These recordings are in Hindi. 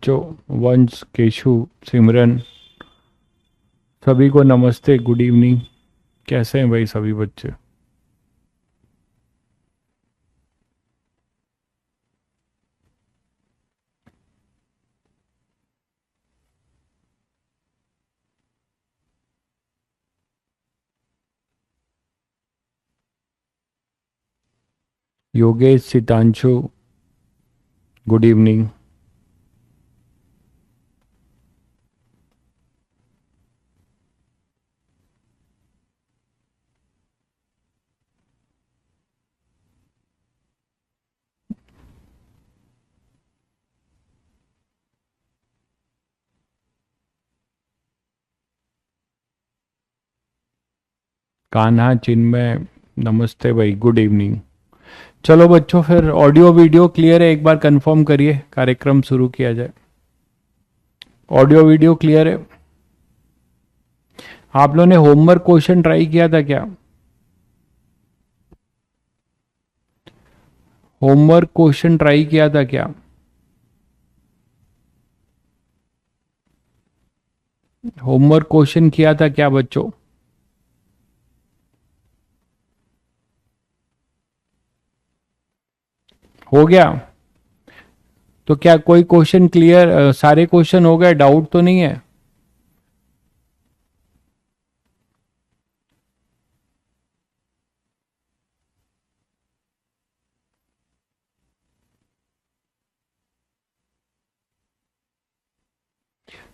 बच्चों, वंश, केशु, सिमरन, सभी को नमस्ते, गुड इवनिंग। कैसे हैं भाई सभी बच्चे? Yogesh, Sitanshu, good evening. कान्हा, चिन्मय, नमस्ते भाई, गुड इवनिंग। चलो बच्चों, फिर ऑडियो वीडियो क्लियर है? एक बार कंफर्म करिए, कार्यक्रम शुरू किया जाए। ऑडियो वीडियो क्लियर है? आप लोगों ने होमवर्क क्वेश्चन ट्राई किया था क्या? होमवर्क क्वेश्चन ट्राई किया था क्या? होमवर्क क्वेश्चन किया था क्या बच्चों? हो गया? तो क्या कोई क्वेश्चन क्लियर, सारे क्वेश्चन हो गए? डाउट तो नहीं है?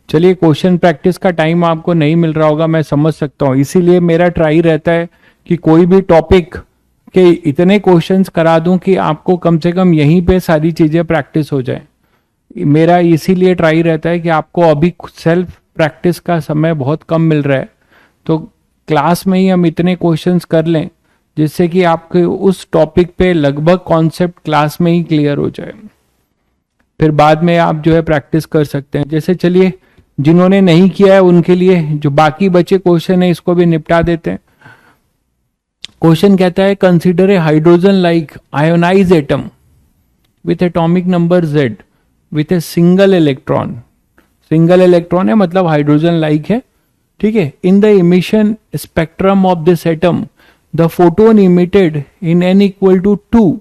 चलिए, क्वेश्चन प्रैक्टिस का टाइम आपको नहीं मिल रहा होगा, मैं समझ सकता हूं। इसीलिए मेरा ट्राई रहता है कि कोई भी टॉपिक के इतने क्वेश्चंस करा दूं कि आपको कम से कम यहीं पे सारी चीजें प्रैक्टिस हो जाए। मेरा इसीलिए ट्राई रहता है कि आपको अभी सेल्फ प्रैक्टिस का समय बहुत कम मिल रहा है, तो क्लास में ही हम इतने क्वेश्चंस कर लें जिससे कि आपके उस टॉपिक पे लगभग कॉन्सेप्ट क्लास में ही क्लियर हो जाए। फिर बाद में आप जो है प्रैक्टिस कर सकते हैं। जैसे चलिए, जिन्होंने नहीं किया है उनके लिए जो बाकी बचे क्वेश्चन है इसको भी निपटा देते हैं। क्वेश्चन कहता है, consider a hydrogen like ionize atom with atomic number Z with a single electron. Single electron है मतलब हाइड्रोजन लाइक है, ठीक है। In the emission spectrum of this atom the photon emitted in n equal to 2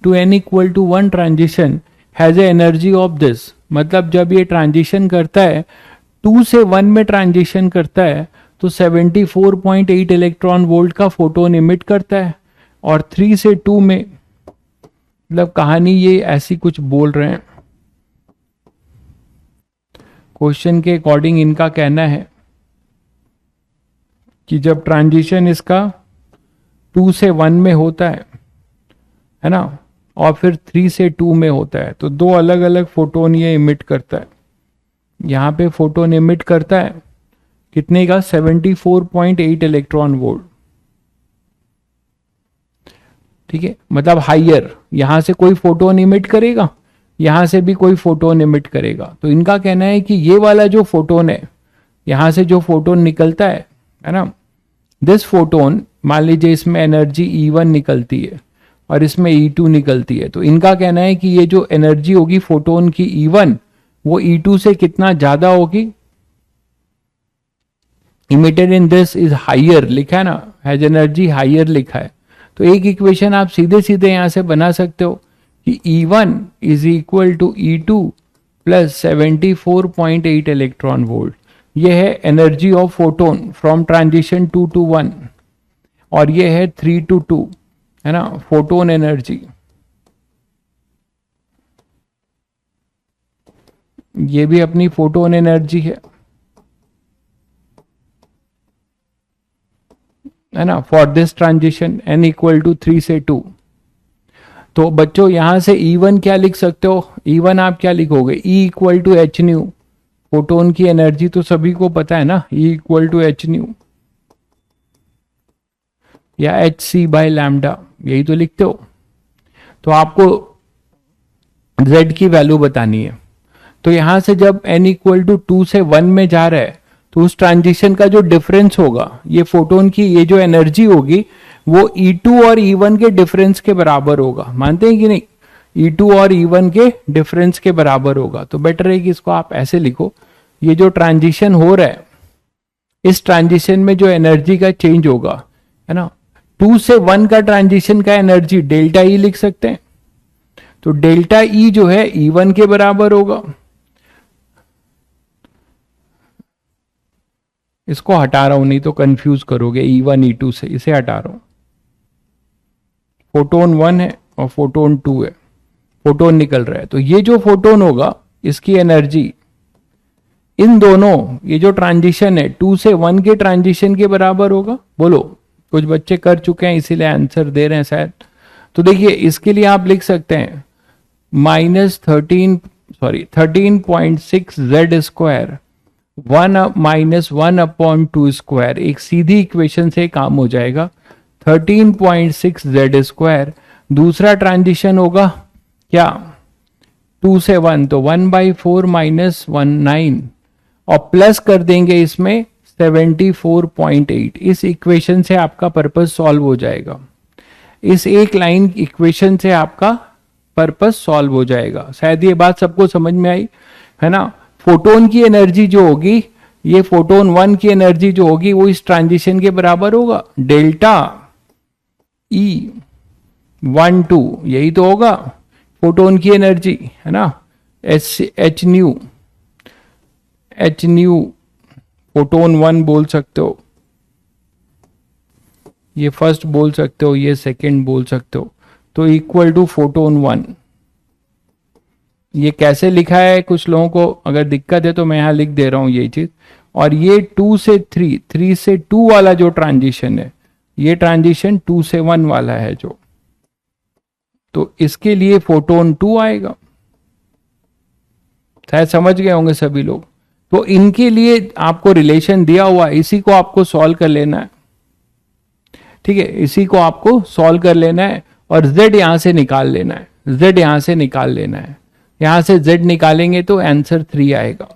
to n equal to 1 transition has a energy of this. मतलब जब ये ट्रांजिशन करता है, 2 से 1 में ट्रांजिशन करता है तो 74.8 इलेक्ट्रॉन वोल्ट का फोटोन इमिट करता है, और 3 से 2 में, मतलब कहानी ये ऐसी कुछ बोल रहे हैं। क्वेश्चन के अकॉर्डिंग इनका कहना है कि जब ट्रांजिशन इसका 2 से 1 में होता है ना, और फिर 3 से 2 में होता है, तो दो अलग अलग फोटोन ये इमिट करता है। यहां पे फोटोन इमिट करता है कितने का? 74.8 इलेक्ट्रॉन वोल्ट, ठीक है। मतलब हाइयर, यहां से कोई फोटोन इमिट करेगा, यहां से भी कोई फोटोन इमिट करेगा। तो इनका कहना है कि ये वाला जो फोटोन है, यहां से जो फोटोन निकलता है ना, दिस फोटोन, मान लीजिए इसमें एनर्जी E1 निकलती है और इसमें E2 निकलती है, तो इनका कहना है कि ये जो एनर्जी होगी फोटोन की E1, वो E2 से कितना ज्यादा होगी। Emitted in this is higher लिखा है ना, हैज एनर्जी हाइयर लिखा है। तो एक इक्वेशन आप सीधे सीधे यहां से बना सकते हो कि E1 is equal to E2 plus 74.8 electron volt. यह है energy of photon from transition 2 to 1, और यह है 3 to 2, है ना, फोटोन एनर्जी। ये भी अपनी फोटोन एनर्जी है ना, for this transition n equal to 3 से 2। तो बच्चों यहां से E1 क्या लिख सकते हो? E1 आप क्या लिखोगे? E equal to H nu. Photon की एनर्जी तो सभी को पता है ना, E equal to H nu या hc बाय लैम्डा, यही तो लिखते हो। तो आपको z की वैल्यू बतानी है। तो यहां से जब n इक्वल टू 2 से 1 में जा रहा है, तो उस ट्रांजिशन का जो डिफरेंस होगा, ये फोटोन की ये जो एनर्जी होगी, वो E2 और E1 के डिफरेंस के बराबर होगा। मानते हैं कि नहीं? E2 और E1 के डिफरेंस के बराबर होगा। तो बेटर है कि इसको आप ऐसे लिखो, ये जो ट्रांजिशन हो रहा है, इस ट्रांजिशन में जो एनर्जी का चेंज होगा, है ना, 2 से 1 का ट्रांजिशन का एनर्जी डेल्टा ई लिख सकते हैं। तो डेल्टा ई जो है E1 के बराबर होगा। इसको हटा रहा हूं, नहीं तो कंफ्यूज करोगे E1 E2 से, इसे हटा रहा हूं। फोटोन 1 है और फोटोन 2 है, फोटोन निकल रहा है। तो ये जो फोटोन होगा इसकी एनर्जी इन दोनों, ये जो ट्रांजिशन है 2 से 1 के ट्रांजिशन के बराबर होगा। बोलो, कुछ बच्चे कर चुके हैं इसीलिए आंसर दे रहे हैं शायद। तो देखिए इसके लिए आप लिख सकते हैं -13.6 z² 1 - 1/2²। एक सीधी इक्वेशन से काम हो जाएगा। 13.6 z²। दूसरा ट्रांजिशन होगा क्या, 2 से 1, तो 1/4 - 19 और प्लस कर देंगे इसमें 74.8। इस इक्वेशन से आपका पर्पस सॉल्व हो जाएगा। इस एक लाइन इक्वेशन से आपका पर्पस सॉल्व हो जाएगा। शायद ये बात सबको समझ में आई, है ना। फोटोन की एनर्जी जो होगी, ये फोटोन 1 की एनर्जी जो होगी वो इस ट्रांजिशन के बराबर होगा, डेल्टा E12, यही तो होगा फोटोन की एनर्जी, है ना। एच न्यू फोटोन 1 बोल सकते हो, ये फर्स्ट बोल सकते हो, ये सेकंड बोल सकते हो। तो इक्वल टू फोटोन 1। ये कैसे लिखा है कुछ लोगों को अगर दिक्कत है तो मैं यहां लिख दे रहा हूं ये चीज। और ये 2 से 3, 3 से 2 वाला जो ट्रांजिशन है, ये ट्रांजिशन 2 से 1 वाला है जो, तो इसके लिए फोटोन 2 आएगा। शायद समझ गए होंगे सभी लोग। तो इनके लिए आपको रिलेशन दिया हुआ है, इसी को आपको सॉल्व कर लेना है। ठीक है, इसी को आपको सॉल्व कर लेना है और z यहां से निकाल लेना है, z यहां से निकाल लेना है। यहां से z निकालेंगे तो आंसर 3 आएगा।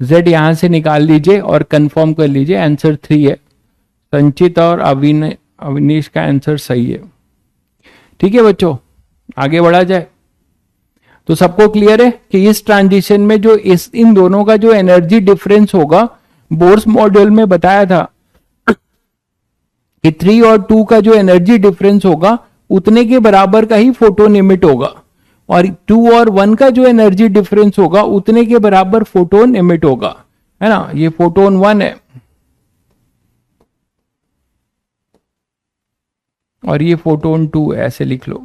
z यहां से निकाल लीजिए और कंफर्म कर लीजिए, आंसर 3 है। संचित और अविनेश का आंसर सही है। ठीक है बच्चों, आगे बढ़ा जाए। तो सबको क्लियर है कि इस ट्रांजिशन में जो इन दोनों का जो एनर्जी डिफरेंस होगा, बोर्स मॉड्यूल में बताया था कि 3 और 2 का जो एनर्जी डिफरेंस होगा उतने के बराबर का ही फोटोन इमिट होगा, और 2 और 1 का जो एनर्जी डिफरेंस होगा उतने के बराबर फोटोन इमिट होगा, है ना। ये फोटोन 1 है और ये फोटोन 2 है, ऐसे लिख लो।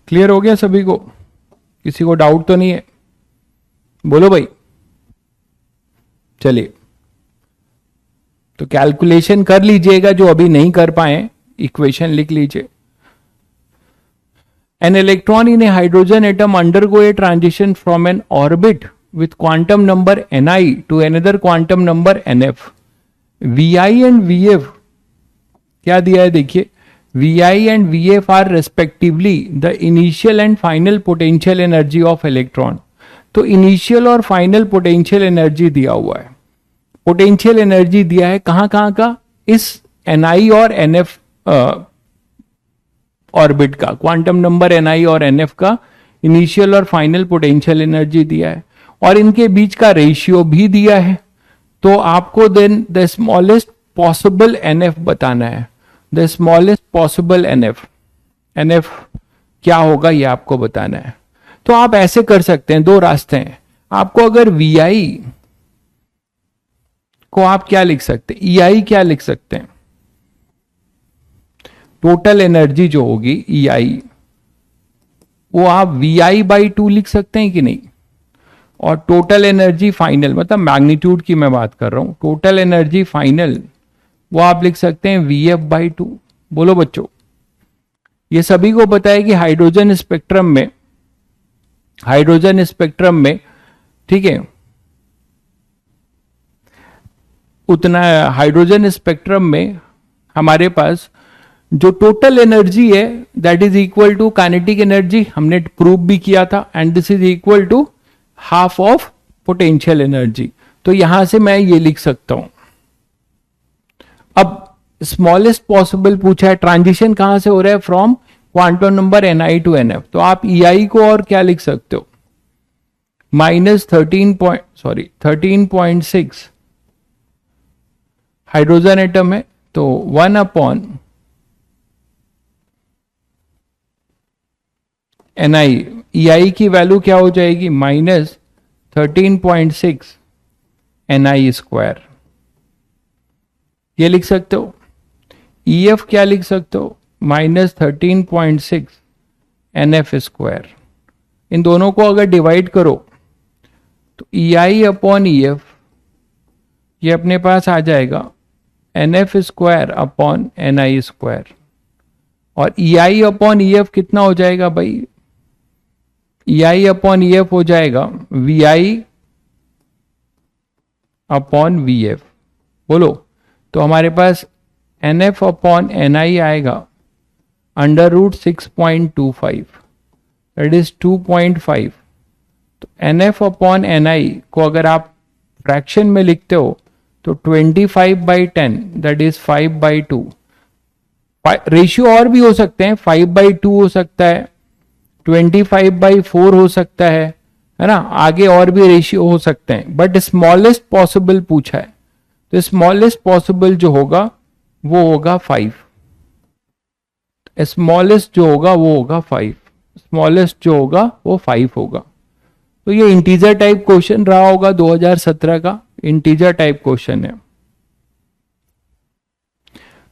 क्लियर हो गया सभी को? किसी को डाउट तो नहीं है? बोलो भाई। चलिए, तो कैलकुलेशन कर लीजिएगा जो अभी नहीं कर पाए, इक्वेशन लिख लीजिए। An electron in a hydrogen atom undergo a transition from an orbit with quantum number ni to another quantum number nf। vi and vf क्या दिया है देखिए, vi and vf are respectively the initial and final potential energy of electron. तो इनिशियल और फाइनल पोटेंशियल एनर्जी दिया हुआ है, पोटेंशियल एनर्जी दिया है कहां कहां का, इस ni और nf ऑर्बिट का, क्वांटम नंबर ni और nf का इनिशियल और फाइनल पोटेंशियल एनर्जी दिया है, और इनके बीच का रेशियो भी दिया है। तो आपको then the smallest possible nf बताना है, द स्मॉलेस्ट पॉसिबल nf क्या होगा ये आपको बताना है। तो आप ऐसे कर सकते हैं, दो रास्ते हैं। आपको अगर vi को आप क्या लिख सकते हैं, ei क्या लिख सकते हैं, टोटल एनर्जी जो होगी ei, वो आप vi/2 लिख सकते हैं कि नहीं। और टोटल एनर्जी फाइनल, मतलब मैग्नीट्यूड की मैं बात कर रहा हूं, टोटल एनर्जी फाइनल वो आप लिख सकते हैं vf/2। बोलो बच्चों, ये सभी को पता है कि हाइड्रोजन स्पेक्ट्रम में ठीक है, उतना हाइड्रोजन स्पेक्ट्रम में हमारे पास जो टोटल एनर्जी है that is equal to kinetic energy, हमने प्रूव भी किया था, and this is equal to half of potential energy. तो यहां से मैं ये लिख सकता हूं। अब स्मॉलेस्ट पॉसिबल पूछा है, ट्रांजिशन कहां से हो रहा है, from quantum number Ni to Nf, तो आप EI को और क्या लिख सकते हो, -13.6 हाइड्रोजन एटम है, तो 1 अपॉन Ni, EI की वैल्यू क्या हो जाएगी, -13.6 Ni स्क्वायर, ये लिख सकते हो। EF क्या लिख सकते हो, -13.6 NF स्क्वायर। इन दोनों को अगर डिवाइड करो तो EI अपॉन EF ये अपने पास आ जाएगा NF square upon Ni square, और EI अपॉन EF कितना हो जाएगा भाई, EI अपॉन EF हो जाएगा VI अपॉन VF। बोलो, तो हमारे पास NF अपॉन Ni आएगा √6.25, दैट इज 2.5। तो NF अपॉन Ni को अगर आप फ्रैक्शन में लिखते हो तो 25/10 दैट इज 5/2। रेशियो और भी हो सकते हैं, 5/2 हो सकता है, 25/4 हो सकता है ना, आगे और भी रेशियो हो सकते हैं, बट स्मॉलेस्ट पॉसिबल पूछा है, तो स्मॉलेस्ट पॉसिबल जो होगा वो होगा 5। स्मॉलेस्ट जो होगा वो होगा 5, स्मॉलेस्ट जो होगा वो 5 होगा। तो ये इंटीजर टाइप क्वेश्चन रहा होगा 2017 का, इंटीजर टाइप क्वेश्चन है।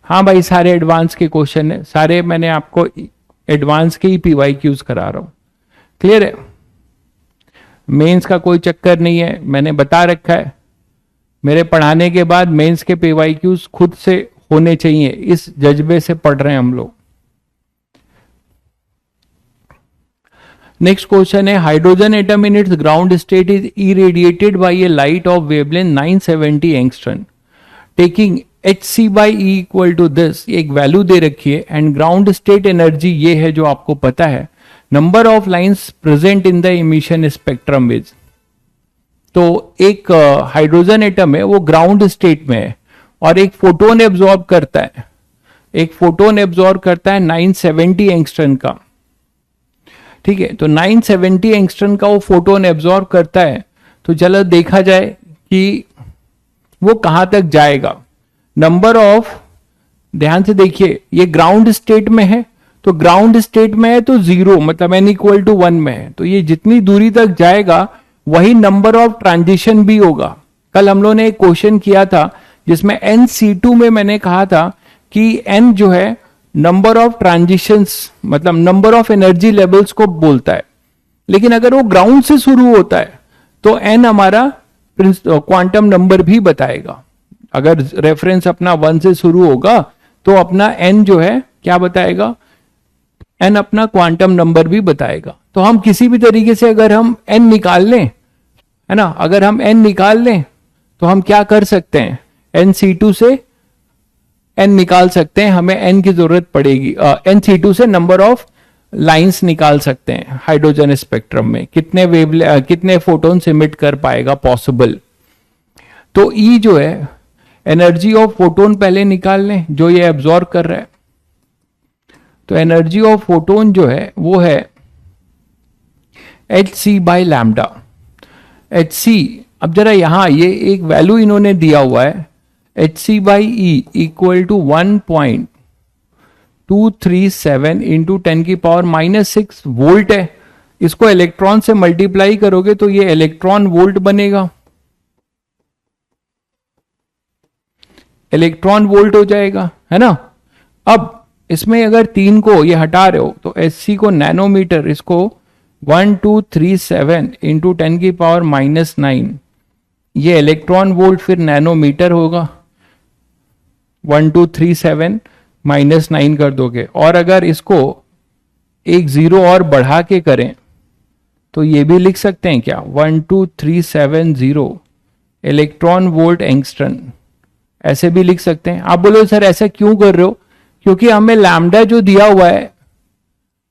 हाँ भाई, सारे एडवांस के क्वेश्चन है, सारे मैंने आपको एडवांस के ही PYQs करा रहा हूं, क्लियर है। मेंस का कोई चक्कर नहीं है, मैंने बता रखा है, मेरे पढ़ाने के बाद मेंस के PYQs खुद से होने चाहिए, इस जज्बे से पढ़ रहे हैं हम लोग। नेक्स्ट क्वेश्चन है, hydrogen atom in its ground state is irradiated by a light of wavelength 970 angstrom taking Hc/E equal to this, एक वैल्यू दे रखी है, एंड ग्राउंड स्टेट एनर्जी ये है जो आपको पता है, number of lines present in the emission spectrum is. तो एक हाइड्रोजन एटम है, वो ग्राउंड स्टेट में है और एक फोटोन एब्जॉर्ब करता है, एक फोटोन एब्जॉर्ब करता है 970 एंगस्ट्रॉन का, ठीक है। तो 970 एंगस्ट्रॉन का वो फोटोन एब्जॉर्ब करता है, तो चलो देखा जाए कि वो कहां तक जाएगा। नंबर ऑफ, ध्यान से देखिए, ये ग्राउंड स्टेट में है, तो ग्राउंड स्टेट में है तो 0 मतलब n इक्वल टू 1 में है, तो ये जितनी दूरी तक जाएगा वही नंबर ऑफ ट्रांजिशन भी होगा। कल हम लोगों ने एक क्वेश्चन किया था जिसमें NC2 में मैंने कहा था कि n जो है नंबर ऑफ ट्रांजिशंस मतलब नंबर ऑफ एनर्जी लेवल्स को बोलता है, लेकिन अगर वो ग्राउंड से शुरू होता है तो n हमारा क्वांटम नंबर भी बताएगा। अगर रेफरेंस अपना 1 से शुरू होगा तो अपना n जो है क्या बताएगा, n अपना क्वांटम नंबर भी बताएगा। तो हम किसी भी तरीके से अगर हम n निकाल लें, है ना, अगर हम n निकाल लें तो हम क्या कर सकते हैं, NC2 से n निकाल सकते हैं, हमें n की जरूरत पड़ेगी, NC2 से नंबर ऑफ लाइंस निकाल सकते हैं हाइड्रोजन स्पेक्ट्रम में, कितने फोटोन्स इमिट कर पाएगा पॉसिबल। तो E जो है एनर्जी ऑफ फोटोन पहले निकाल लें जो ये एब्जॉर्ब कर रहा है, तो एनर्जी ऑफ फोटोन जो है वो है hc/λ। hc, अब जरा यहां ये एक वैल्यू इन्होंने दिया हुआ है, hc/E equal to 1.237 into 10⁻⁻6 volt है। इसको इलेक्ट्रॉन से मल्टीप्लाई करोगे तो ये इलेक्ट्रॉन वोल्ट बनेगा, इलेक्ट्रॉन वोल्ट हो जाएगा, है ना। अब इसमें अगर 3 को ये हटा रहे हो तो Hc को नैनोमीटर, इसको 1237 इंटू 10⁻⁻9, ये इलेक्ट्रॉन वोल्ट फिर नैनोमीटर होगा, 1237 -9 कर दोगे, और अगर इसको एक 0 और बढ़ा के करें तो ये भी लिख सकते हैं क्या, 12370 इलेक्ट्रॉन वोल्ट एंगस्ट्रॉन, ऐसे भी लिख सकते हैं। आप बोलो सर ऐसा क्यों कर रहे हो, क्योंकि हमें लैम्डा जो दिया हुआ है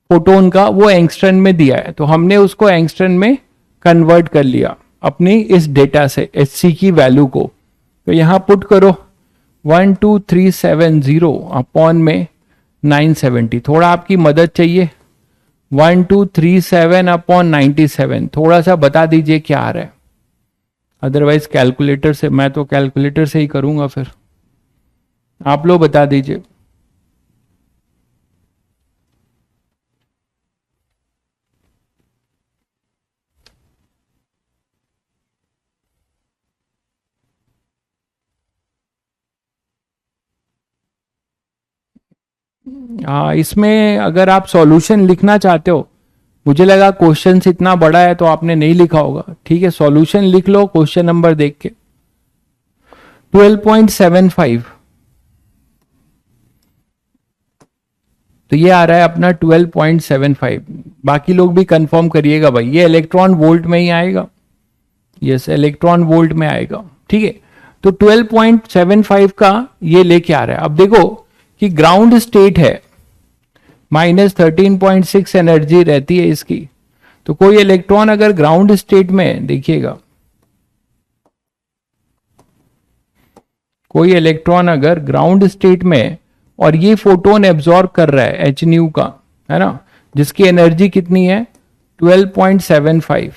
फोटोन का वो एंगस्ट्रॉन में दिया है, तो हमने उसको एंगस्ट्रॉन में कन्वर्ट कर लिया अपनी इस डेटा से Hc की वैल्यू को। तो यहां पुट करो 12,370 अपॉन में 970, थोड़ा आपकी मदद चाहिए। 1237 अपॉन 97, थोड़ा सा बता दीजिए क्या आ रहा है, अदरवाइज कैलकुलेटर से, मैं तो कैलकुलेटर से ही करूंगा, फिर आप लोग बता दीजिए। हाँ, इसमें अगर आप सॉल्यूशन लिखना चाहते हो, मुझे लगा क्वेश्चन इतना बड़ा है तो आपने नहीं लिखा होगा, ठीक है, सॉल्यूशन लिख लो क्वेश्चन नंबर देख के। 12.75, तो ये आ रहा है अपना 12.75। बाकी लोग भी कंफर्म करिएगा भाई, ये इलेक्ट्रॉन वोल्ट में ही आएगा, यस इलेक्ट्रॉन वोल्ट में आएगा, ठीक है। तो 12.75 का ये लेके आ रहा है। अब देखो कि ग्राउंड स्टेट है, -13.6 एनर्जी रहती है इसकी, तो कोई इलेक्ट्रॉन अगर ग्राउंड स्टेट में, देखिएगा कोई इलेक्ट्रॉन अगर ग्राउंड स्टेट में और ये फोटोन एब्जॉर्ब कर रहा है एच न्यू का, है ना, जिसकी एनर्जी कितनी है 12.75,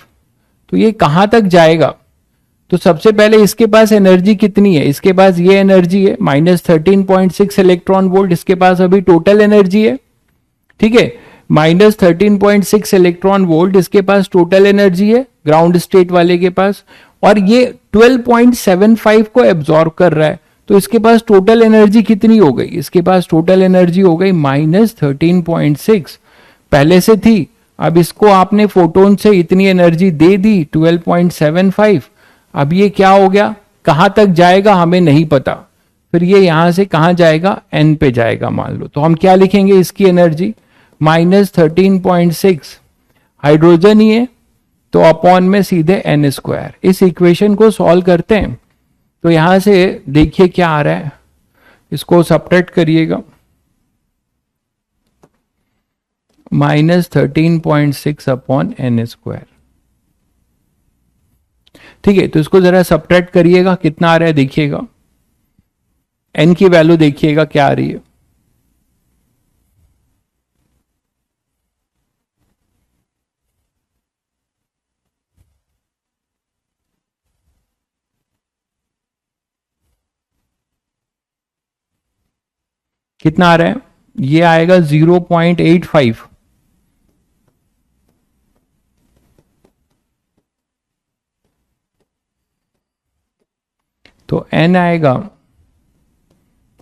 तो ये कहां तक जाएगा? तो सबसे पहले इसके पास एनर्जी कितनी है, इसके पास ये एनर्जी है -13.6 इलेक्ट्रॉन वोल्ट, इसके पास अभी टोटल एनर्जी है, ठीक है, -13.6 इलेक्ट्रॉन वोल्ट इसके पास टोटल एनर्जी है ग्राउंड स्टेट वाले के पास, और ये 12.75 को एब्जॉर्ब कर रहा है, तो इसके पास टोटल एनर्जी कितनी हो गई? इसके पास टोटल एनर्जी हो गई -13.6, पहले से थी, अब इसको आपने फोटोन से इतनी एनर्जी दे दी 12.75, अब ये क्या हो गया, कहां तक जाएगा हमें नहीं पता, फिर ये यहां से कहां जाएगा, n पे जाएगा मान लो, तो हम क्या लिखेंगे इसकी एनर्जी -13.6, हाइड्रोजन ही है तो अपॉन में सीधे n²। इस इक्वेशन को सॉल्व करते हैं, तो यहां से देखिए क्या आ रहा है, इसको सब्ट्रैक्ट करिएगा, -13.6 अपॉन n², ठीक है। तो इसको जरा सब्ट्रैक्ट करिएगा, कितना आ रहा है देखिएगा, n की वैल्यू देखिएगा क्या आ रही है, कितना आ रहा है, ये आएगा 0.85, तो n आएगा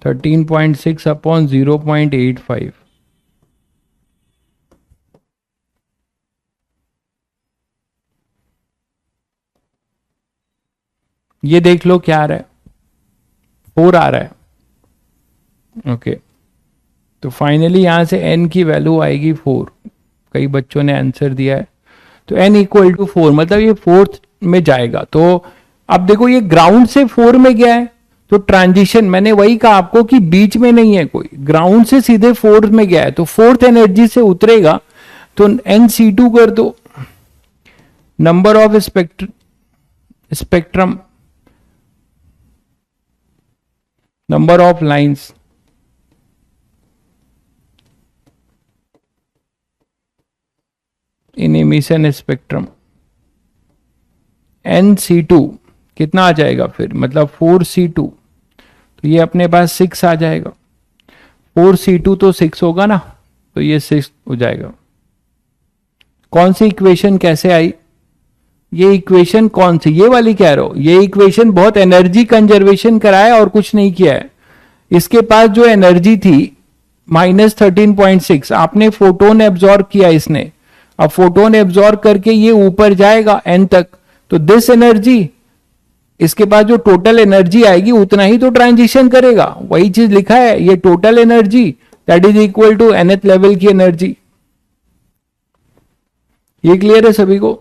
13.6 अपॉन 0.85, ये देख लो क्या आ रहा है, 4 आ रहा है, ओके। तो फाइनली यहां से n की वैल्यू आएगी 4, कई बच्चों ने आंसर दिया है, तो n इक्वल टू 4, मतलब ये 4th में जाएगा। तो अब देखो ये ग्राउंड से 4 में गया है, तो ट्रांजिशन मैंने वही कहा आपको कि बीच में नहीं है कोई, ग्राउंड से सीधे 4 में गया है, तो 4th एनर्जी से उतरेगा, तो NC2 कर दो, number of spectrum, number of lines, in emission spectrum, NC2 कितना आ जाएगा फिर, मतलब 4C2, तो ये अपने पास 6 आ जाएगा, 4C2 तो 6 होगा ना, तो ये 6 हो जाएगा। कौन सी इक्वेशन कैसे आई, ये इक्वेशन कौन सी, ये वाली कह रहे हो, ये इक्वेशन बहुत एनर्जी कंजर्वेशन कराया और कुछ नहीं किया है। इसके पास जो एनर्जी थी -13.6, आपने फोटोन एब्जॉर्ब किया इसने, अब फोटोन एब्जॉर्ब करके ये ऊपर जाएगा n तक, तो दिस एनर्जी, इसके पास जो टोटल एनर्जी आएगी उतना ही तो ट्रांजिशन करेगा, वही चीज लिखा है, ये total energy that is equal to nth level की एनर्जी। ये क्लियर है सभी को?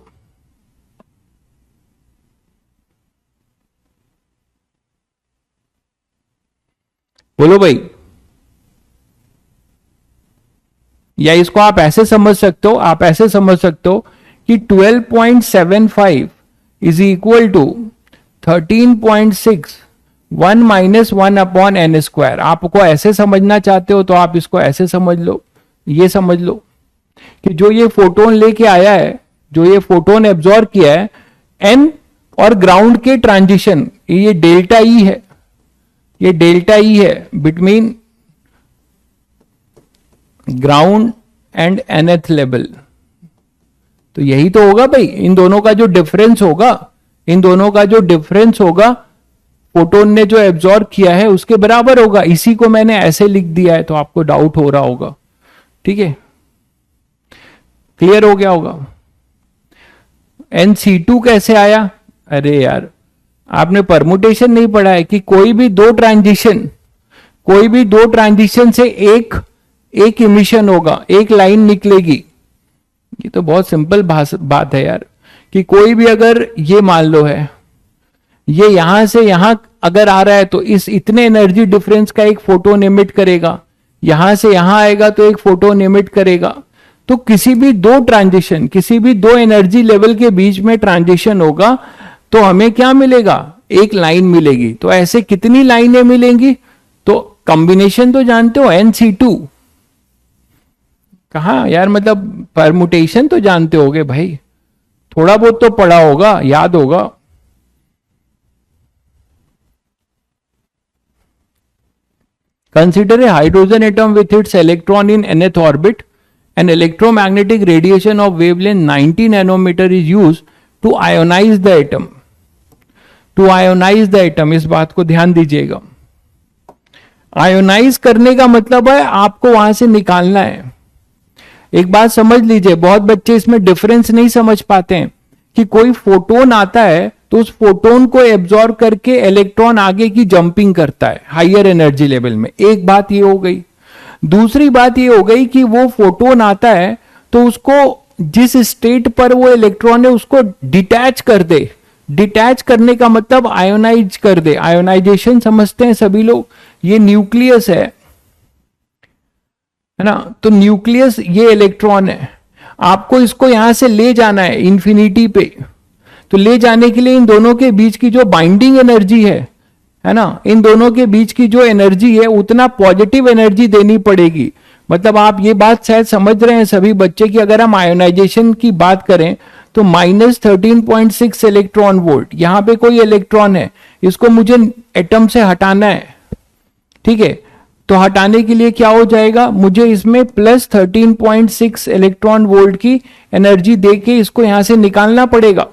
बोलो भाई, या इसको आप ऐसे समझ सकते हो, आप ऐसे समझ सकते हो कि 12.75 is equal to 13.6 1 minus 1/n²। आपको ऐसे समझना चाहते हो तो आप इसको ऐसे समझ लो, ये समझ लो कि जो ये फोटोन लेके आया है, जो ये फोटोन एब्जॉर्ब किया है, एन और ग्राउंड के ट्रांजिशन, ये डेल्टा ई है, ये डेल्टा ई है between ground and nth level. तो यही तो होगा भाई, इन दोनों का जो डिफरेंस होगा, इन दोनों का जो डिफरेंस होगा फोटोन ने जो एब्जॉर्ब किया है उसके बराबर होगा। इसी को मैंने ऐसे लिख दिया है तो आपको डाउट हो रहा होगा। ठीक है, क्लियर हो गया होगा। NC2 कैसे आया? अरे यार, आपने परमुटेशन नहीं पढ़ा है कि कोई भी दो ट्रांजिशन से एक इमिशन होगा, एक लाइन निकलेगी। ये तो बहुत सिंपल बात है यार, कि कोई भी अगर ये मान लो है, ये यहां से यहां अगर आ रहा है तो इस इतने एनर्जी डिफरेंस का एक फोटोन एमिट करेगा, यहां से यहां आएगा तो एक फोटोन एमिट करेगा। तो किसी भी दो एनर्जी लेवल के बीच में ट्रांजिशन होगा तो हमें क्या मिलेगा? एक लाइन मिलेगी। तो ऐसे कितनी लाइनें मिलेंगी? तो कॉम्बिनेशन तो जानते हो, NC2। कहा यार, मतलब परमुटेशन तो जानते होगे भाई, थोड़ा बहुत तो पढ़ा होगा, याद होगा। Consider a hydrogen atom with its electron in nth orbit. An electromagnetic radiation of wavelength 90 nanometer is used to ionize the atom. To ionize the atom, इस बात को ध्यान दीजिएगा। आयोनाइज करने का मतलब है आपको वहां से निकालना है। एक बात समझ लीजिए, बहुत बच्चे इसमें डिफरेंस नहीं समझ पाते हैं कि कोई फोटोन आता है तो उस फोटोन को एब्जॉर्ब करके इलेक्ट्रॉन आगे की जंपिंग करता है हायर एनर्जी लेवल में। एक बात ये हो गई। दूसरी बात ये हो गई कि वो फोटोन आता है तो उसको जिस स्टेट पर वो इलेक्ट्रॉन है उसको डिटैच कर दे। डिटैच करने का मतलब आयोनाइज कर दे। आयोनाइजेशन समझते हैं सभी लोग, ये न्यूक्लियस है ना। तो न्यूक्लियस ये इलेक्ट्रॉन है, आपको इसको यहां से ले जाना है इंफिनिटी पे। तो ले जाने के लिए इन दोनों के बीच की जो बाइंडिंग एनर्जी है ना, इन दोनों के बीच की जो एनर्जी है उतना पॉजिटिव एनर्जी देनी पड़ेगी। मतलब आप ये बात शायद समझ रहे हैं सभी बच्चे कि अगर हम आयोनाइजेशन की बात करें तो -13.6 इलेक्ट्रॉन वोल्ट, यहां पे कोई इलेक्ट्रॉन है, इसको मुझे एटम से हटाना है। ठीक है, तो हटाने के लिए क्या हो जाएगा, मुझे इसमें +13.6 इलेक्ट्रॉन वोल्ट की एनर्जी देके इसको यहां से निकालना पड़ेगा।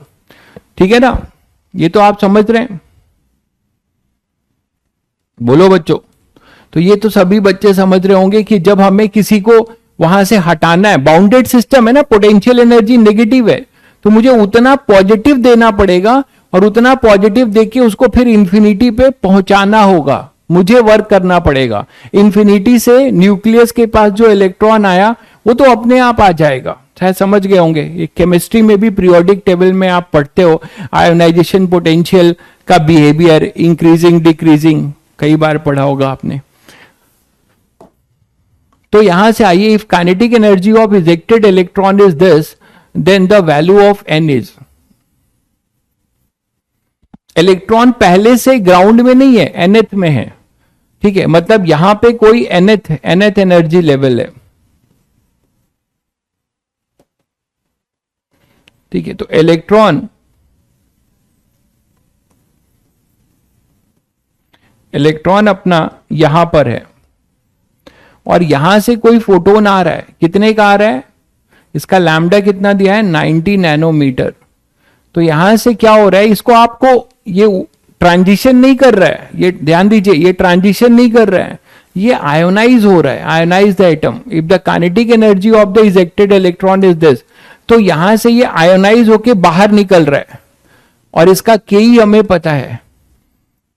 ठीक है ना, ये तो आप समझ रहे हैं, बोलो बच्चों। तो ये तो सभी बच्चे समझ रहे होंगे कि जब हमें किसी को वहां से हटाना है, बाउंडेड सिस्टम है ना, पोटेंशियल एनर्जी नेगेटिव है, तो मुझे उतना पॉजिटिव देना पड़ेगा और उतना पॉजिटिव देके उसको फिर इंफिनिटी पे पहुंचाना होगा, मुझे वर्क करना पड़ेगा। इंफिनिटी से न्यूक्लियस के पास जो इलेक्ट्रॉन आया वो तो अपने आप आ जाएगा, शायद समझ गए होंगे। ये केमिस्ट्री में भी पीरियोडिक टेबल में आप पढ़ते हो आयोनाइजेशन पोटेंशियल का बिहेवियर, इंक्रीजिंग डिक्रीजिंग, कई बार पढ़ा होगा आपने। तो यहां से आइए, if kinetic energy of ejected electron is this then the value of n is. Electron पहले से ग्राउंड में नहीं है, nth में है। ठीक है, मतलब यहां पे कोई nth एनर्जी लेवल है। ठीक है, तो इलेक्ट्रॉन अपना यहां पर है और यहां से कोई फोटोन आ रहा है, कितने का आ रहा है, इसका लैम्डा कितना दिया है, 90 नैनोमीटर। तो यहां से क्या हो रहा है, इसको आपको ये ट्रांजिशन नहीं कर रहा है, ये ध्यान दीजिए, ये ट्रांजिशन नहीं कर रहा है, ये आयोनाइज हो रहा है, ionize the atom. If the kinetic energy of the ejected electron is this, तो यहां से ये आयोनाइज होके बाहर निकल रहा है और इसका Ke हमें पता है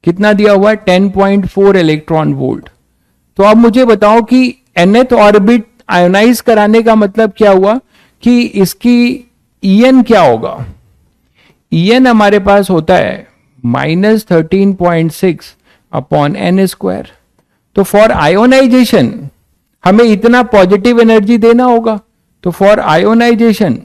कितना दिया हुआ है, 10.4 इलेक्ट्रॉन वोल्ट। तो अब मुझे बताओ कि nth ऑर्बिट आयोनाइज कराने का मतलब क्या हुआ कि इसकी En क्या होगा। En हमारे पास होता है -13.6/n²। तो फॉर आयोनाइजेशन हमें इतना पॉजिटिव एनर्जी देना होगा। तो फॉर आयोनाइजेशन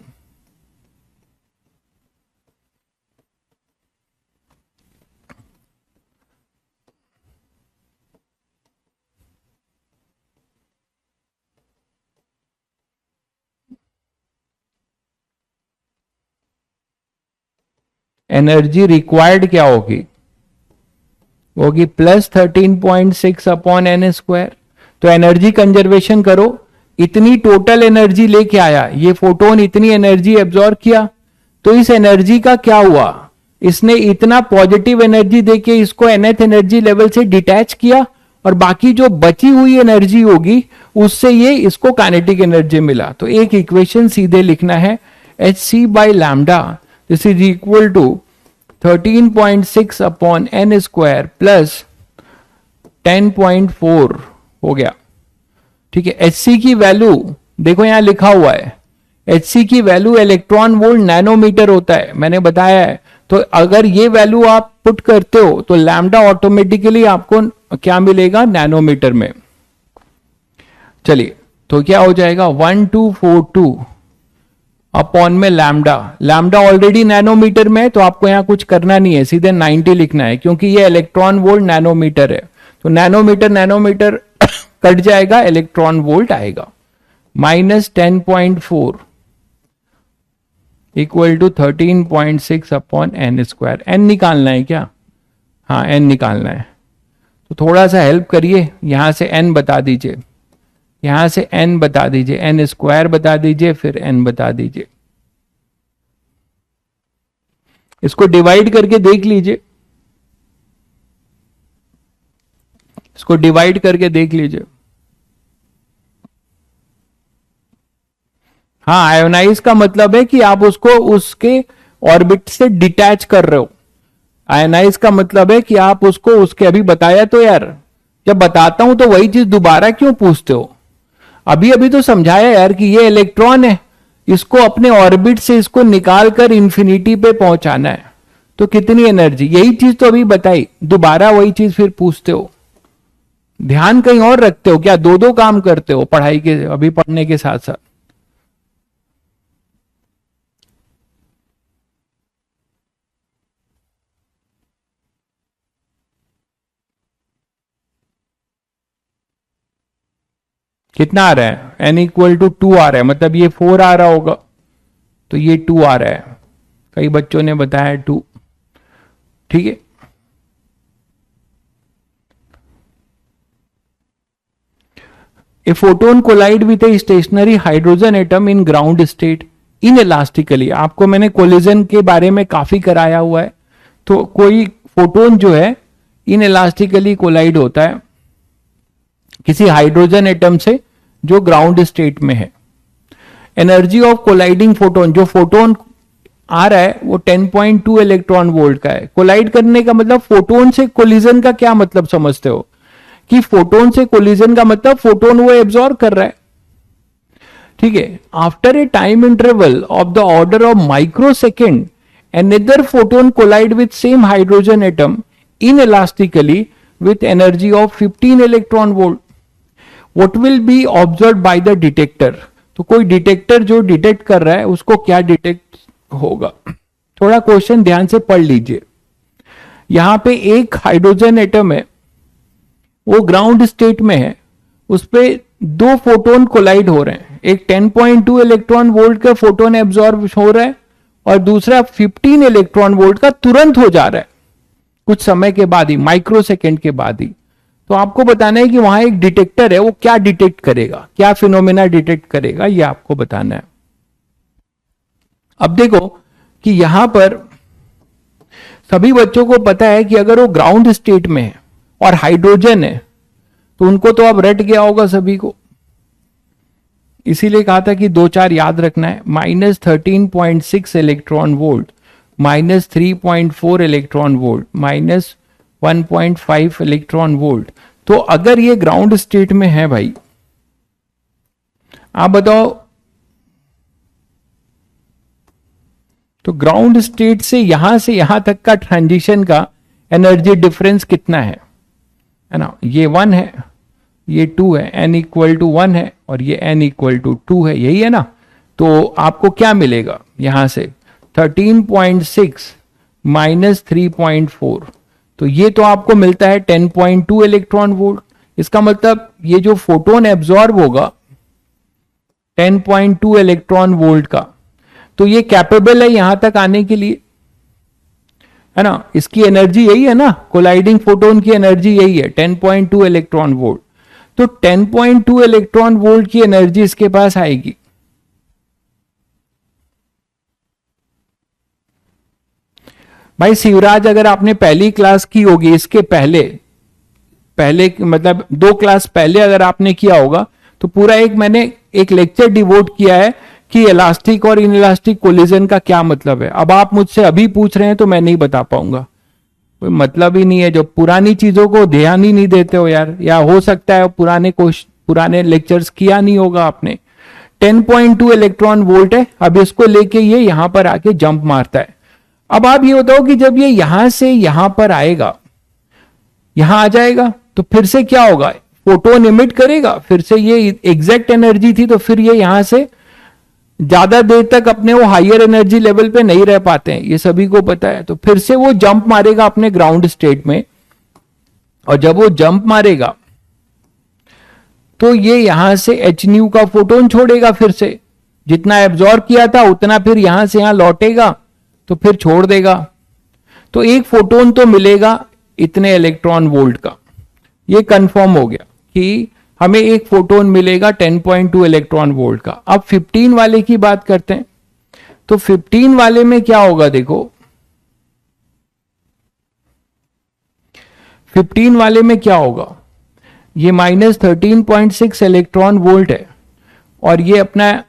एनर्जी रिक्वायर्ड क्या होगी, प्लस 13.6 अपॉन एन स्क्वायर। तो एनर्जी कंजर्वेशन करो, इतनी टोटल एनर्जी लेके आया ये फोटोन, इतनी एनर्जी एब्जॉर्ब किया, तो इस एनर्जी का क्या हुआ, इसने इतना पॉजिटिव एनर्जी देके इसको nth एनर्जी लेवल से डिटैच किया, और बाकी जो बची हुई एनर्जी होगी उससे ये इसको काइनेटिक एनर्जी मिला। तो एक इक्वेशन सीधे लिखना है, H C by lambda this is equal to 13.6 upon N square plus 10.4 हो गया। ठीक है, एच सी की वैल्यू देखो यहां लिखा हुआ है, एच सी की वैल्यू इलेक्ट्रॉन वोल्ट नैनोमीटर होता है, मैंने बताया है। तो अगर ये वैल्यू आप पुट करते हो तो लैम्डा ऑटोमेटिकली आपको क्या मिलेगा, नैनोमीटर में। चलिए तो क्या हो जाएगा 1242 अपॉन में लैम्डा, लैम्डा ऑलरेडी नैनोमीटर में है तो आपको यहां कुछ करना नहीं है, सीधे 90 लिखना है, क्योंकि ये इलेक्ट्रॉन वोल्ट नैनोमीटर है। तो नैनोमीटर नैनोमीटर कट जाएगा, इलेक्ट्रॉन वोल्ट आएगा, minus 10.4 equal to 13.6 upon N square. N निकालना है क्या, हाँ एन निकालना है। तो थोड़ा सा हेल्प करिए, यहां से एन बता दीजिए, यहां से एन बता दीजिए, एन स्क्वायर बता दीजिए, फिर एन बता दीजिए। इसको डिवाइड करके देख लीजिए, इसको डिवाइड करके देख लीजिए। हाँ, आयोनाइज का मतलब है कि आप उसको उसके ऑर्बिट से डिटैच कर रहे हो। आयोनाइज का मतलब है कि आप उसको उसके, अभी बताया तो यार, जब बताता हूं तो वही चीज दोबारा क्यों पूछते हो, अभी अभी तो समझाया यार कि ये इलेक्ट्रॉन है, इसको अपने ऑर्बिट से इसको निकाल कर इंफिनिटी पे पहुंचाना है, तो कितनी एनर्जी, यही चीज तो अभी बताई, दोबारा वही चीज फिर पूछते हो। ध्यान कहीं और रखते हो क्या, दो दो काम करते हो पढ़ाई के, अभी पढ़ने के साथ साथ। कितना आ रहा है, एन इक्वल टू 2 आ रहा है, मतलब ये 4 आ रहा होगा, तो ये 2 आ रहा है, कई बच्चों ने बताया 2। ठीक है, a photon collide with a stationary hydrogen atom in ground state inelastically. आपको मैंने कोलिजन के बारे में काफी कराया हुआ है। तो कोई फोटोन जो है इन इलास्टिकली कोलाइड होता है किसी हाइड्रोजन एटम से जो ग्राउंड स्टेट में है। एनर्जी ऑफ कोलाइडिंग फोटोन, जो फोटोन आ रहा है वो 10.2 इलेक्ट्रॉन वोल्ट का है। कोलाइड करने का मतलब, फोटोन से कोलिजन का क्या मतलब समझते हो, कि फोटोन से कोलिजन का मतलब फोटोन वो एब्जॉर्ब कर रहा है। ठीक है, after a time interval of the order of micro second another photon collide with same hydrogen atom inelastically with energy of 15 electron volt. What will be observed by the detector? तो कोई डिटेक्टर जो डिटेक्ट कर रहा है उसको क्या डिटेक्ट होगा, थोड़ा क्वेश्चन ध्यान से पढ़ लीजिए। यहां पे एक हाइड्रोजन एटम है, वो ग्राउंड स्टेट में है, उस पे दो फोटोन कोलाइड हो रहे हैं, एक 10.2 इलेक्ट्रॉन वोल्ट का फोटोन एब्जॉर्ब हो रहा है और दूसरा 15 इलेक्ट्रॉन वोल्ट का तुरंत हो जा रहा है, कुछ समय के बाद ही, माइक्रो सेकेंड के बाद ही। तो आपको बताना है कि वहां एक डिटेक्टर है, वो क्या डिटेक्ट करेगा, क्या फिनोमेना डिटेक्ट करेगा, ये आपको बताना है। अब देखो कि यहां पर सभी बच्चों को पता है कि अगर वो ग्राउंड स्टेट में है और हाइड्रोजन है तो उनको तो अब रट गया होगा सभी को, इसीलिए कहा था कि 2-4 याद रखना है। -13.6 electron volt, -3.4 electron volt, -1.5 electron volt. तो अगर ये ग्राउंड स्टेट में है भाई, आप बताओ, तो ग्राउंड स्टेट से यहां तक का ट्रांजिशन का एनर्जी डिफरेंस कितना है ना, ये 1 है, ये 2 है, n इक्वल टू 1 है और ये n इक्वल टू 2 है, यही है ना। तो आपको क्या मिलेगा यहां से 13.6 माइनस 3.4, तो ये तो आपको मिलता है 10.2 इलेक्ट्रॉन वोल्ट। इसका मतलब ये जो फोटोन एब्जॉर्ब होगा 10.2 इलेक्ट्रॉन वोल्ट का, तो ये कैपेबल है यहां तक आने के लिए। है ना, इसकी एनर्जी यही है ना, कोलाइडिंग फोटोन की एनर्जी यही है 10.2 इलेक्ट्रॉन वोल्ट। तो 10.2 इलेक्ट्रॉन वोल्ट की एनर्जी इसके पास आएगी। भाई शिवराज, अगर आपने पहली क्लास की होगी, इसके पहले पहले मतलब 2 क्लास पहले अगर आपने किया होगा, तो पूरा मैंने एक लेक्चर डिवोट किया है कि इलास्टिक और इनइलास्टिक कोलिजन का क्या मतलब है। अब आप मुझसे अभी पूछ रहे हैं तो मैं नहीं बता पाऊंगा, कोई मतलब ही नहीं है। जो पुरानी चीजों को ध्यान ही नहीं देते हो यार, या हो सकता है पुराने लेक्चर्स किया नहीं होगा आपने। 10.2 इलेक्ट्रॉन वोल्ट है। अब इसको लेके ये यहां पर आके जंप मारता है। अब आप ये बताओ कि जब ये यहां से यहां पर आएगा, यहां आ जाएगा, तो फिर से क्या होगा, फोटोन इमिट करेगा। फिर से ये एग्जैक्ट एनर्जी थी, तो फिर ये यहां से ज्यादा देर तक अपने वो हायर एनर्जी लेवल पे नहीं रह पाते हैं, ये सभी को पता है। तो फिर से वो जंप मारेगा अपने ग्राउंड स्टेट में, और जब वो जंप मारेगा तो ये यहां से एच न्यू का फोटोन छोड़ेगा। फिर से जितना एब्जॉर्ब किया था उतना फिर यहां से यहां लौटेगा, तो फिर छोड़ देगा। तो एक फोटोन तो मिलेगा इतने इलेक्ट्रॉन वोल्ट का। ये कंफर्म हो गया कि हमें एक फोटोन मिलेगा 10.2 इलेक्ट्रॉन वोल्ट का। अब 15 वाले की बात करते हैं। तो 15 वाले में क्या होगा, देखो 15 वाले में क्या होगा, ये -13.6 इलेक्ट्रॉन वोल्ट है, और ये अपना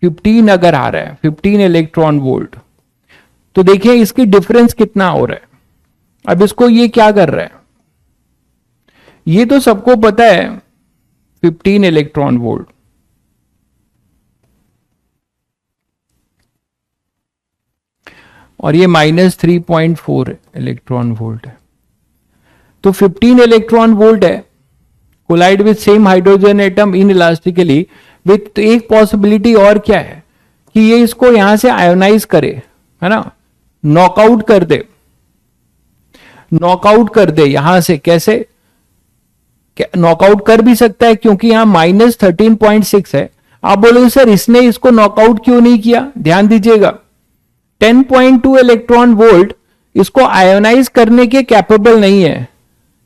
15 अगर आ रहा है, 15 इलेक्ट्रॉन वोल्ट, तो देखिए इसकी डिफरेंस कितना हो रहा है। अब इसको ये क्या कर रहा है, ये तो सबको पता है 15 इलेक्ट्रॉन वोल्ट, और ये -3.4 इलेक्ट्रॉन वोल्ट है। तो 15 इलेक्ट्रॉन वोल्ट है, collide with same hydrogen atom inelastically with. एक पॉसिबिलिटी और क्या है कि ये इसको यहां से आयोनाइज करे, है ना, नॉकआउट कर दे, नॉकआउट कर दे यहां से। कैसे नॉकआउट कर भी सकता है, क्योंकि यहां -13.6 है। आप बोलोगे सर इसने इसको नॉकआउट क्यों नहीं किया, ध्यान दीजिएगा 10.2 इलेक्ट्रॉन वोल्ट इसको आयोनाइज करने के कैपेबल नहीं है,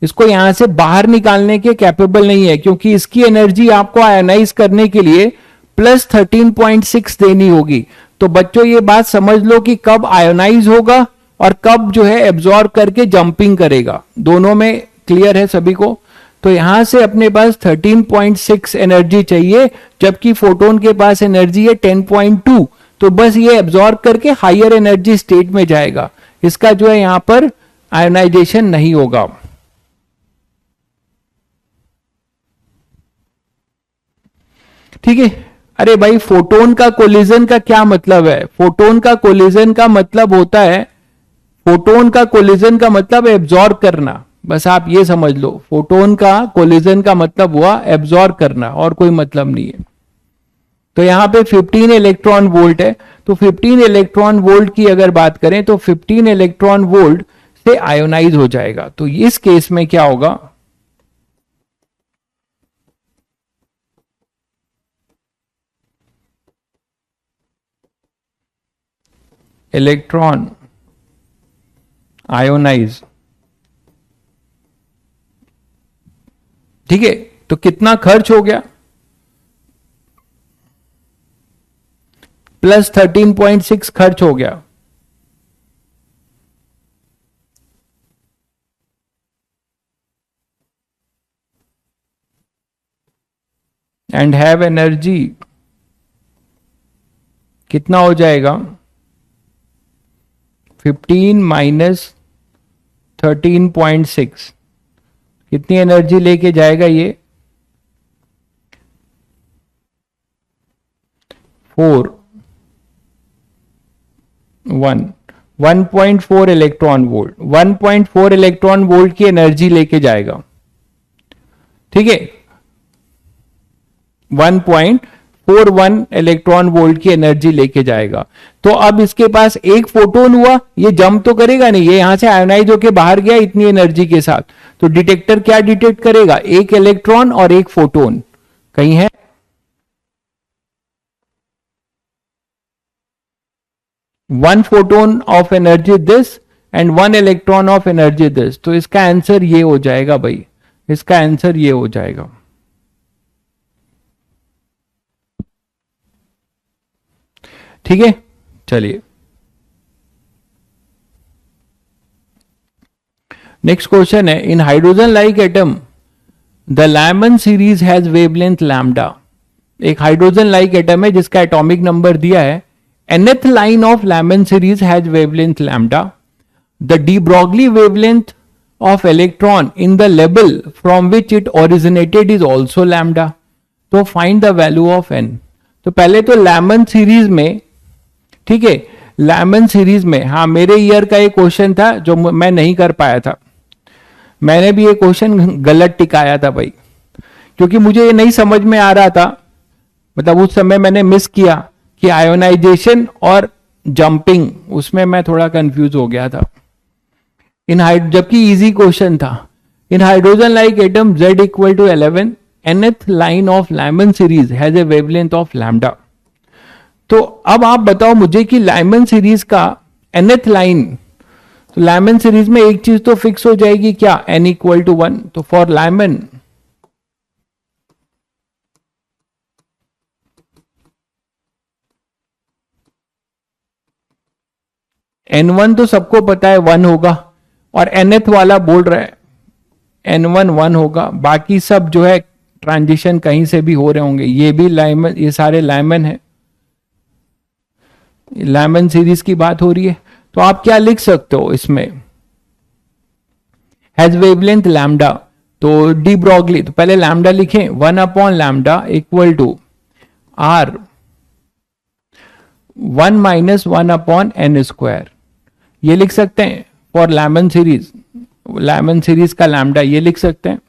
इसको यहां से बाहर निकालने के कैपेबल नहीं है, क्योंकि इसकी एनर्जी आपको आयोनाइज करने के लिए +13.6 देनी होगी। तो बच्चों ये बात समझ लो कि कब आयोनाइज होगा और कब जो है एब्जॉर्ब करके जंपिंग करेगा, दोनों में क्लियर है सभी को। तो यहां से अपने पास 13.6 एनर्जी चाहिए, जबकि फोटोन के पास एनर्जी है 10.2। तो बस ये एब्जॉर्ब करके हायर एनर्जी स्टेट में जाएगा, इसका जो है यहां पर आयोनाइजेशन नहीं होगा। ठीक है। अरे भाई फोटोन का कोलिजन का क्या मतलब है, फोटोन का कोलिजन का मतलब होता है, फोटोन का कोलिजन का मतलब एब्जॉर्ब करना, बस आप ये समझ लो। फोटोन का कोलिजन का मतलब हुआ एब्जॉर्ब करना, और कोई मतलब नहीं है। तो यहां पे 15 इलेक्ट्रॉन वोल्ट है, तो 15 इलेक्ट्रॉन वोल्ट की अगर बात करें तो 15 इलेक्ट्रॉन वोल्ट से आयोनाइज हो जाएगा। तो इस केस में क्या होगा, इलेक्ट्रॉन आयोनाइज। ठीक है, तो कितना खर्च हो गया, +13.6 खर्च हो गया। एंड हैव एनर्जी कितना हो जाएगा, 15 - 13.6 कितनी एनर्जी लेके जाएगा ये, 1.4 इलेक्ट्रॉन वोल्ट, 1.4 इलेक्ट्रॉन वोल्ट की एनर्जी लेके जाएगा। ठीक है, 1.41 इलेक्ट्रॉन वोल्ट की एनर्जी लेके जाएगा। तो अब इसके पास एक फोटोन हुआ, ये जंप तो करेगा नहीं, ये यहां से आयोनाइज होके बाहर गया इतनी एनर्जी के साथ। तो डिटेक्टर क्या डिटेक्ट करेगा, एक इलेक्ट्रॉन और एक फोटोन कहीं है। One photon of energy this and 1 electron of energy this. तो इसका आंसर ये हो जाएगा भाई, इसका आंसर ये हो जाएगा। ठीक है, चलिए नेक्स्ट क्वेश्चन है, in hydrogen like atom the Lyman series has wavelength lambda. एक हाइड्रोजन लाइक एटम है जिसका एटॉमिक नंबर दिया है, nth line of Lyman series has wavelength lambda. The de Broglie wavelength of electron in the level from which it originated is also lambda. तो find the value of n. तो पहले तो Lyman series में, ठीक है, Lyman series में, हाँ मेरे ईयर का एक क्वेश्चन था जो मैं नहीं कर पाया था, मैंने भी ये क्वेश्चन गलत टिकाया था भाई, क्योंकि मुझे ये नहीं समझ में आ रहा था, मतलब उस समय मैंने मिस किया कि आयोनाइजेशन और जंपिंग, उसमें मैं थोड़ा कंफ्यूज हो गया था जबकि इजी क्वेश्चन था। In hydrogen like atom Z equal to 11 nth line of Lyman series has a wavelength of lambda. तो अब आप बताओ मुझे कि लाइमन सीरीज का nth लाइन, तो लाइमन सीरीज में एक चीज तो फिक्स हो जाएगी क्या, n इक्वल टू 1। तो फॉर लाइमन n1 तो सबको पता है 1 होगा, और nth वाला बोल रहा है n1 1 होगा, बाकी सब जो है ट्रांजिशन कहीं से भी हो रहे होंगे, ये भी लाइमन, ये सारे लाइमन है, लाइमन सीरीज की बात हो रही है। तो आप क्या लिख सकते हो इसमें, हैज वेवलेंथ लैम्डा, तो डी ब्रॉगली, तो पहले लैम्डा लिखें 1 upon lambda equal to R 1 minus 1 upon N square, ये लिख सकते हैं for Lyman series, Lyman series का लैम्डा ये लिख सकते हैं।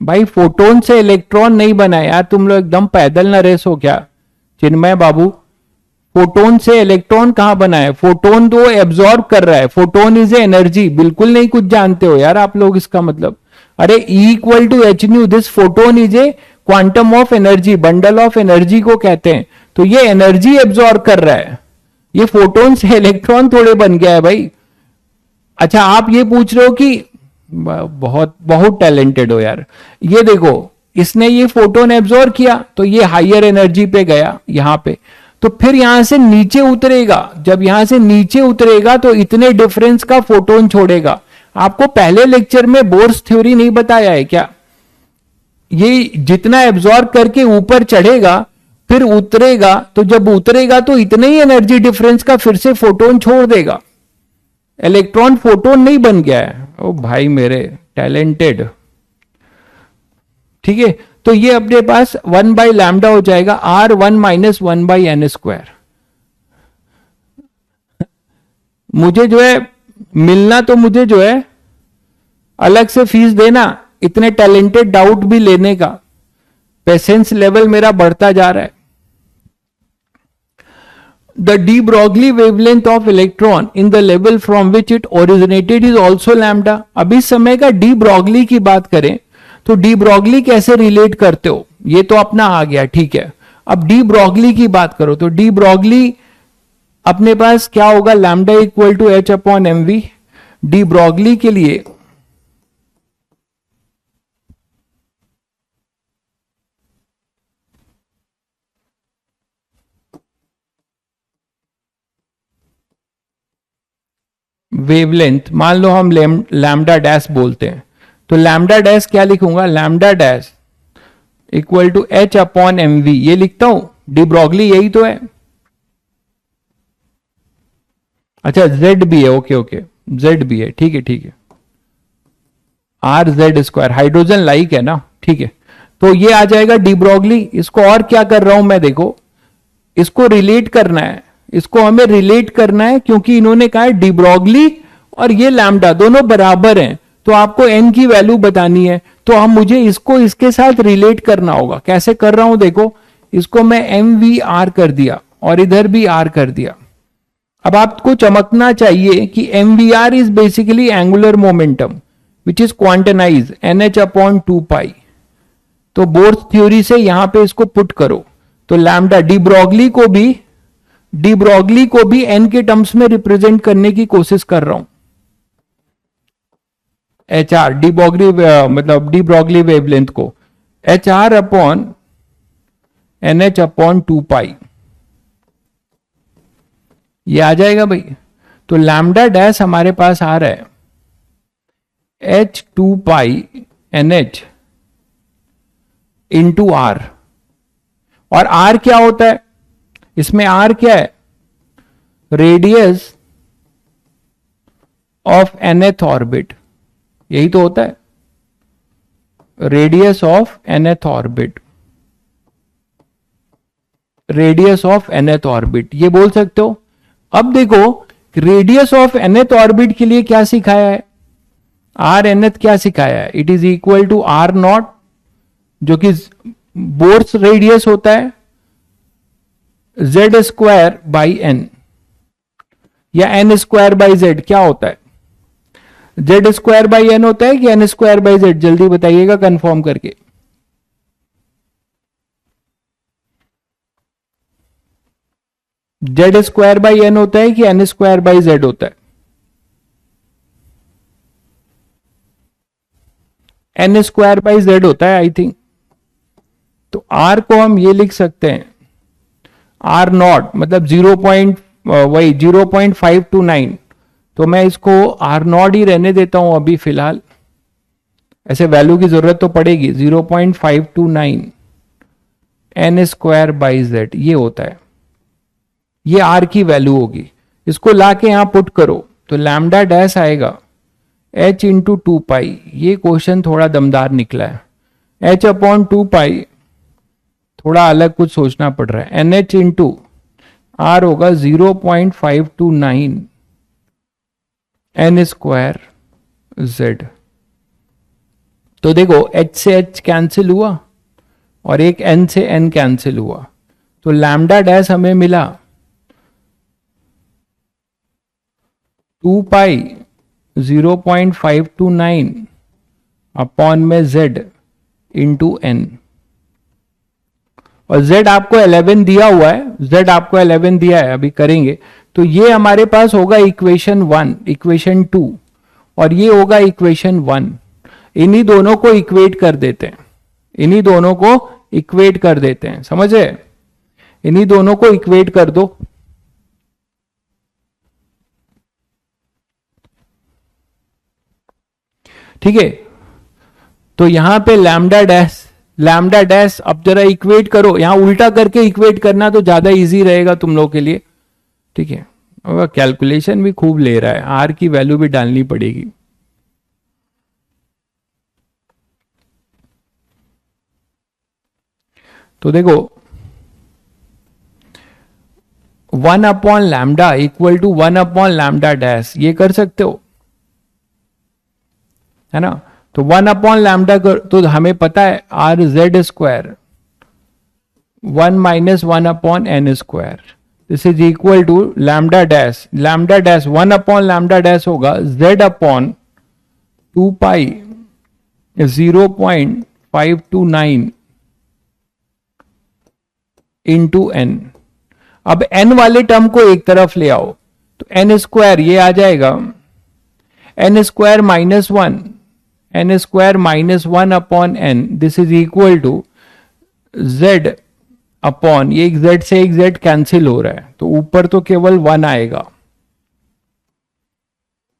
भाई फोटोन से इलेक्ट्रॉन नहीं बना यार, तुम लोग एकदम पैदल ना रेस हो क्या चिन्मय बाबू, फोटोन से इलेक्ट्रॉन कहां बना है, फोटोन तो एब्जॉर्ब कर रहा है, फोटोन इज ए एनर्जी, बिल्कुल नहीं कुछ जानते हो यार आप लोग इसका मतलब। अरे E equal to H nu, this photon is a quantum of energy, bundle of energy को कहते हैं, तो ये एनर्जी एब्जॉर्ब कर रहा है, ये फोटोन से इलेक्ट्रॉन थोड़े बन गया है भाई। अच्छा आप ये पूछ रहे हो कि बहुत बहुत टैलेंटेड हो यार, ये देखो इसने ये फोटोन एब्जॉर्ब किया तो ये हायर एनर्जी पे गया यहां पे, तो फिर यहां से नीचे उतरेगा, जब यहां से नीचे उतरेगा तो इतने डिफरेंस का फोटोन छोड़ेगा। आपको पहले लेक्चर में बोर्स थ्योरी नहीं बताया है क्या, ये जितना एब्जॉर्ब करके ऊपर चढ़ेगा फिर उतरेगा, तो जब उतरेगा तो इतने ही एनर्जी डिफरेंस का फिर से फोटोन छोड़ देगा, इलेक्ट्रॉन फोटोन नहीं बन गया है। ओ भाई मेरे टैलेंटेड, ठीक है, तो ये अपने पास 1 बाई लैम्डा हो जाएगा, R 1 minus 1 by N square. मुझे जो है मिलना, तो मुझे जो है अलग से फीस देना, इतने टैलेंटेड डाउट भी लेने का पेशेंस लेवल मेरा बढ़ता जा रहा है। The de Broglie wavelength of electron in the level from which it originated is also lambda। अब इस समय का de Broglie की बात करें तो de Broglie कैसे रिलेट करते हो, ये तो अपना आ गया, ठीक है। अब de Broglie की बात करो तो de Broglie अपने पास क्या होगा, lambda equal to H upon M V. de Broglie के लिए वेवलेंथ, मान लो हम लैम्डा डैश बोलते हैं, तो लैम्डा डैश क्या लिखूंगा, lambda dash equal to H upon M V, ये लिखता हूं, डी ब्रॉगली यही तो है। अच्छा जेड भी है, ओके ओके जेड भी है, ठीक है ठीक है, R Z square, hydrogen like है ना, ठीक है। तो ये आ जाएगा डी ब्रॉगली। इसको और क्या कर रहा हूं मैं, देखो इसको रिलेट करना है, इसको हमें रिलेट करना है, क्योंकि इन्होंने कहा है डी ब्रॉगली और ये लैम्डा दोनों बराबर हैं, तो आपको एन की वैल्यू बतानी है, तो हम मुझे इसको इसके साथ रिलेट करना होगा। कैसे कर रहा हूं देखो, इसको मैं एम वी आर कर दिया और इधर भी आर कर दिया। अब आपको चमकना चाहिए कि M V R is basically angular momentum which is quantised N H upon 2 pi. तो बोर्स थ्योरी से यहां पे इसको पुट करो, तो लैम्डा डी ब्रॉगली को भी एन के टर्म्स में रिप्रेजेंट करने की कोशिश कर रहा हूं। एच आर डी ब्रॉगली मतलब डी ब्रॉगली वेवलेंथ को H R upon N H upon 2 pi, ये आ जाएगा भाई। तो लैम्डा डैश हमारे पास आ रहा है H 2 pi N H into R. और आर क्या होता है इसमें? आर क्या है? रेडियस ऑफ nth ऑर्बिट, यही तो होता है, radius of nth orbit, radius of nth orbit ये बोल सकते हो। अब देखो रेडियस ऑफ nth ऑर्बिट के लिए क्या सिखाया है? आर nth क्या सिखाया है? It is equal to R nought, जो कि बोर्स रेडियस होता है, जेड स्क्वायर बाई एन, या एन स्क्वायर बाई जेड क्या होता है? जेड स्क्वायर बाई एन होता है कि एन स्क्वायर बाई जेड? जल्दी बताइएगा कंफर्म करके। जेड स्क्वायर बाई एन होता है कि एन स्क्वायर बाई जेड होता है? एन स्क्वायर बाई जेड होता है आई थिंक। तो आर को हम ये लिख सकते हैं आर नॉट मतलब 0.529, तो मैं इसको आर नॉट ही रहने देता हूं अभी फिलहाल, ऐसे वैल्यू की जरूरत तो पड़ेगी। 0.529 एन स्क्वायर बाई जेड ये होता है, ये आर की वैल्यू होगी। इसको लाके यहां पुट करो तो लैम्डा डैश आएगा h इंटू 2 पाई। ये क्वेश्चन थोड़ा दमदार निकला है। h अपॉन 2 पाई थोड़ा अलग कुछ सोचना पड़ रहा है। NH इंटू आर होगा 0.529 एन स्क्वायर जेड। तो देखो h से h कैंसिल हुआ और एक n से n कैंसिल हुआ, तो लैम्डा डैश हमें मिला 2 पाई 0.529 अपॉन में z इंटू n। और z आपको 11 दिया हुआ है, z आपको 11 दिया है, अभी करेंगे। तो ये हमारे पास होगा इक्वेशन 1, इक्वेशन 2 और ये होगा इक्वेशन 1। इन्हीं दोनों को इक्वेट कर देते हैं, इन्हीं दोनों को इक्वेट कर देते हैं, समझे? इन्हीं दोनों को इक्वेट कर दो। ठीक है, तो यहां पे लैम्डा डैश अब जरा इक्वेट करो, यहां उल्टा करके इक्वेट करना तो ज्यादा इजी रहेगा तुम लोग के लिए। ठीक है, और कैलकुलेशन भी खूब ले रहा है, आर की वैल्यू भी डालनी पड़ेगी। तो देखो 1 upon lambda equal to 1 upon lambda dash, ये कर सकते हो, है ना? तो 1 अपॉन लैम्डा तो हमें पता है R Z square 1 minus 1 upon N square, this is equal to lambda dash 1 upon lambda dash होगा Z upon 2 pi 0.529 into N. अब एन वाले टर्म को एक तरफ ले आओ तो एन स्क्वायर ये आ जाएगा N square minus 1 N square minus 1 upon N, this is equal to Z upon, ये एक जेड से एक जेड कैंसिल हो रहा है तो ऊपर तो केवल 1 आएगा,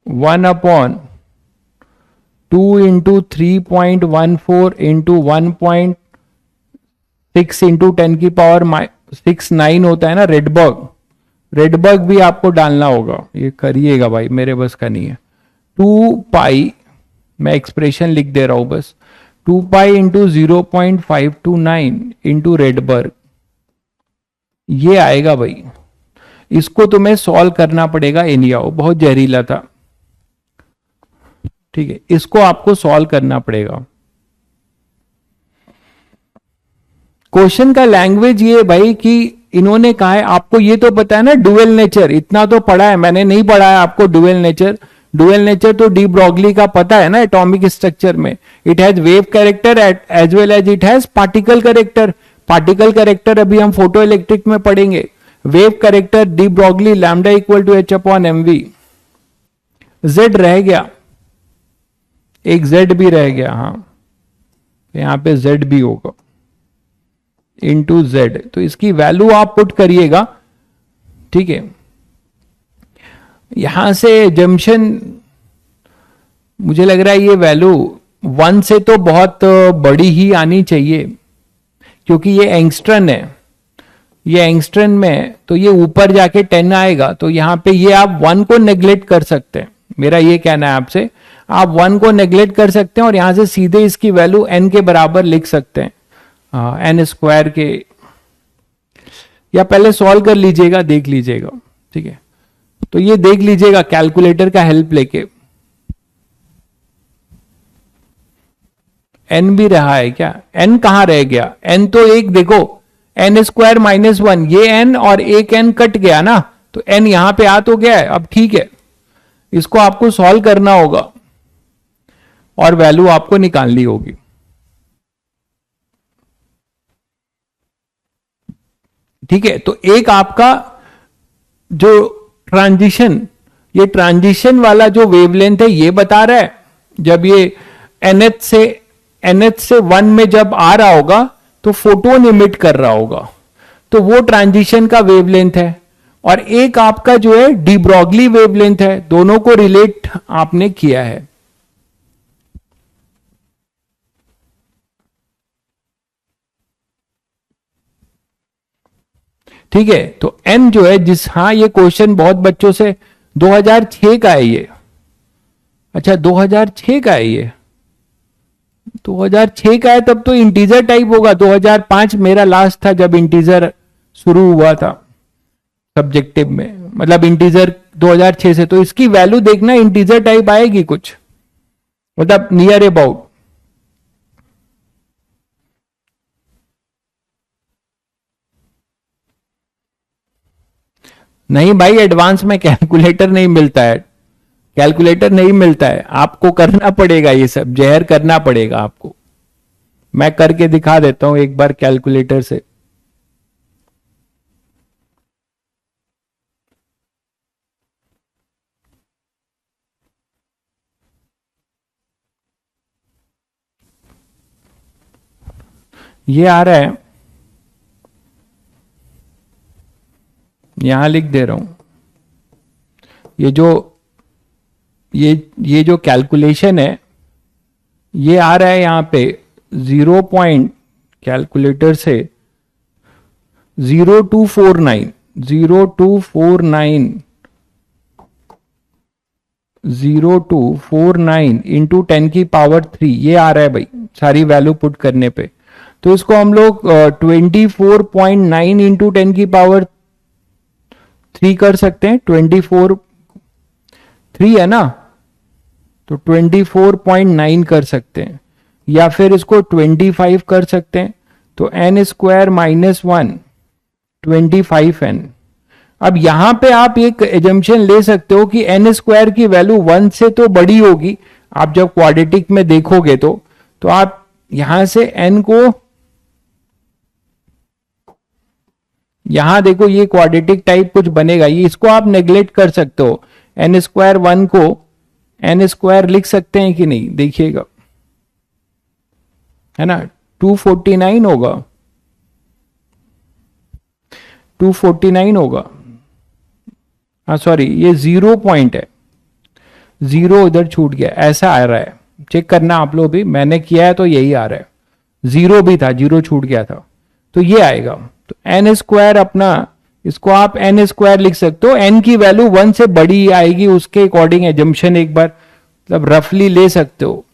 1 अपॉन 2 इंटू 3.14 इंटू 1.6 इंटू 10 की पावर 6 9 होता है ना रेडबर्ग भी आपको डालना होगा, ये करिएगा भाई, मेरे बस का नहीं है। 2 पाई, मैं एक्सप्रेशन लिख दे रहा हूं बस, 2 पाई इंटू 0.529 इंटू रेडबर्ग, ये आएगा भाई। इसको तुम्हें सॉल्व करना पड़ेगा, एनियाओ बहुत जहरीला था। ठीक है, इसको आपको सॉल्व करना पड़ेगा। क्वेश्चन का लैंग्वेज ये भाई कि इन्होंने कहा है, आपको ये तो पता है ना डुअल नेचर, इतना तो पढ़ा है, मैंने नहीं पढ़ा है आपको डुअल नेचर। डुअल नेचर तो डी ब्रॉगली का पता है ना एटॉमिक स्ट्रक्चर में, it has wave character as well as it has particle character. Particle character अभी हम फोटो इलेक्ट्रिक में पढ़ेंगे। Wave character de Broglie lambda equal to H upon M V. Z रह गया, एक जेड भी रह गया, हाँ यहां पे जेड भी होगा इनटू जेड, तो इसकी वैल्यू आप पुट करिएगा, ठीक है। यहां से जंक्शन मुझे लग रहा है ये वैल्यू 1 से तो बहुत बड़ी ही आनी चाहिए, क्योंकि ये एंगस्ट्रन है, ये एंगस्ट्रन में तो ये ऊपर जाके 10 आएगा, तो यहां पे ये आप 1 को नेग्लेक्ट कर सकते हैं। मेरा ये कहना है आपसे, आप 1 को नेग्लेक्ट कर सकते हैं और यहां से सीधे इसकी वैल्यू n के बराबर लिख सकते हैं, n स्क्वायर के, या पहले सॉल्व कर लीजिएगा, देख लीजिएगा, ठीक है। तो ये देख लीजिएगा कैलकुलेटर का हेल्प लेके। n भी रहा है क्या? n कहां रह गया? n तो एक देखो, n स्क्वायर माइनस 1, ये n और एक n कट गया ना, तो n यहां पे आ तो गया है। अब ठीक है, इसको आपको सॉल्व करना होगा और वैल्यू आपको निकालनी होगी। ठीक है, तो एक आपका जो ट्रांजिशन, ये ट्रांजिशन वाला जो वेवलेंथ है ये बता रहा है, जब ये nth से 1 में जब आ रहा होगा तो फोटोन इमिट कर रहा होगा, तो वो ट्रांजिशन का वेवलेंथ है। और एक आपका जो है डी ब्रॉगली वेवलेंथ है, दोनों को रिलेट आपने किया है। ठीक है, तो n जो है जिस, हाँ ये क्वेश्चन बहुत बच्चों से 2006 का है ये, अच्छा 2006 का है ये, 2006 का है, तब तो इंटीजर टाइप होगा। 2005 मेरा लास्ट था जब इंटीजर शुरू हुआ था सब्जेक्टिव में, मतलब इंटीजर 2006 से, तो इसकी वैल्यू देखना इंटीजर टाइप आएगी कुछ, मतलब नियर अबाउट। नहीं भाई, एडवांस में कैलकुलेटर नहीं मिलता है, कैलकुलेटर नहीं मिलता है, आपको करना पड़ेगा, ये सब जहर करना पड़ेगा आपको। मैं करके दिखा देता हूं एक बार कैलकुलेटर से। ये आ रहा है, यहां लिख दे रहा हूं, ये जो कैलकुलेशन है ये आ रहा है यहां पे 0 पॉइंट, कैलकुलेटर से 0249 0249 इंटू 10 की पावर 3, ये आ रहा है भाई सारी वैल्यू पुट करने पे। तो इसको हम लोग 24.9 इंटू 10 की पावर 3 कर सकते हैं, 3 है ना, तो 24.9 कर सकते हैं, या फिर इसको 25 कर सकते हैं, तो n स्क्वायर माइनस 1 25n। अब यहां पे आप एक एजम्पशन ले सकते हो कि n स्क्वायर की वैल्यू 1 से तो बड़ी होगी, आप जब क्वाड्रेटिक में देखोगे तो आप यहां से n को, यहां देखो ये क्वाड्रेटिक टाइप कुछ बनेगा, ये इसको आप नेग्लेक्ट कर सकते हो, n स्क्वायर 1 को n स्क्वायर लिख सकते हैं कि नहीं, देखिएगा, है ना, 249 होगा, 249 होगा, हाँ सॉरी ये 0 पॉइंट है, 0 इधर छूट गया, ऐसा आ रहा है, चेक करना आप लोग भी, मैंने किया है तो यही आ रहा है, 0 भी था, 0 छूट गया था, तो ये आएगा। तो n स्क्वायर अपना, इसको आप n स्क्वायर लिख सकते हो, n की वैल्यू 1 से बड़ी आएगी, उसके अकॉर्डिंग एजम्पशन एक बार मतलब रफली ले सकते हो,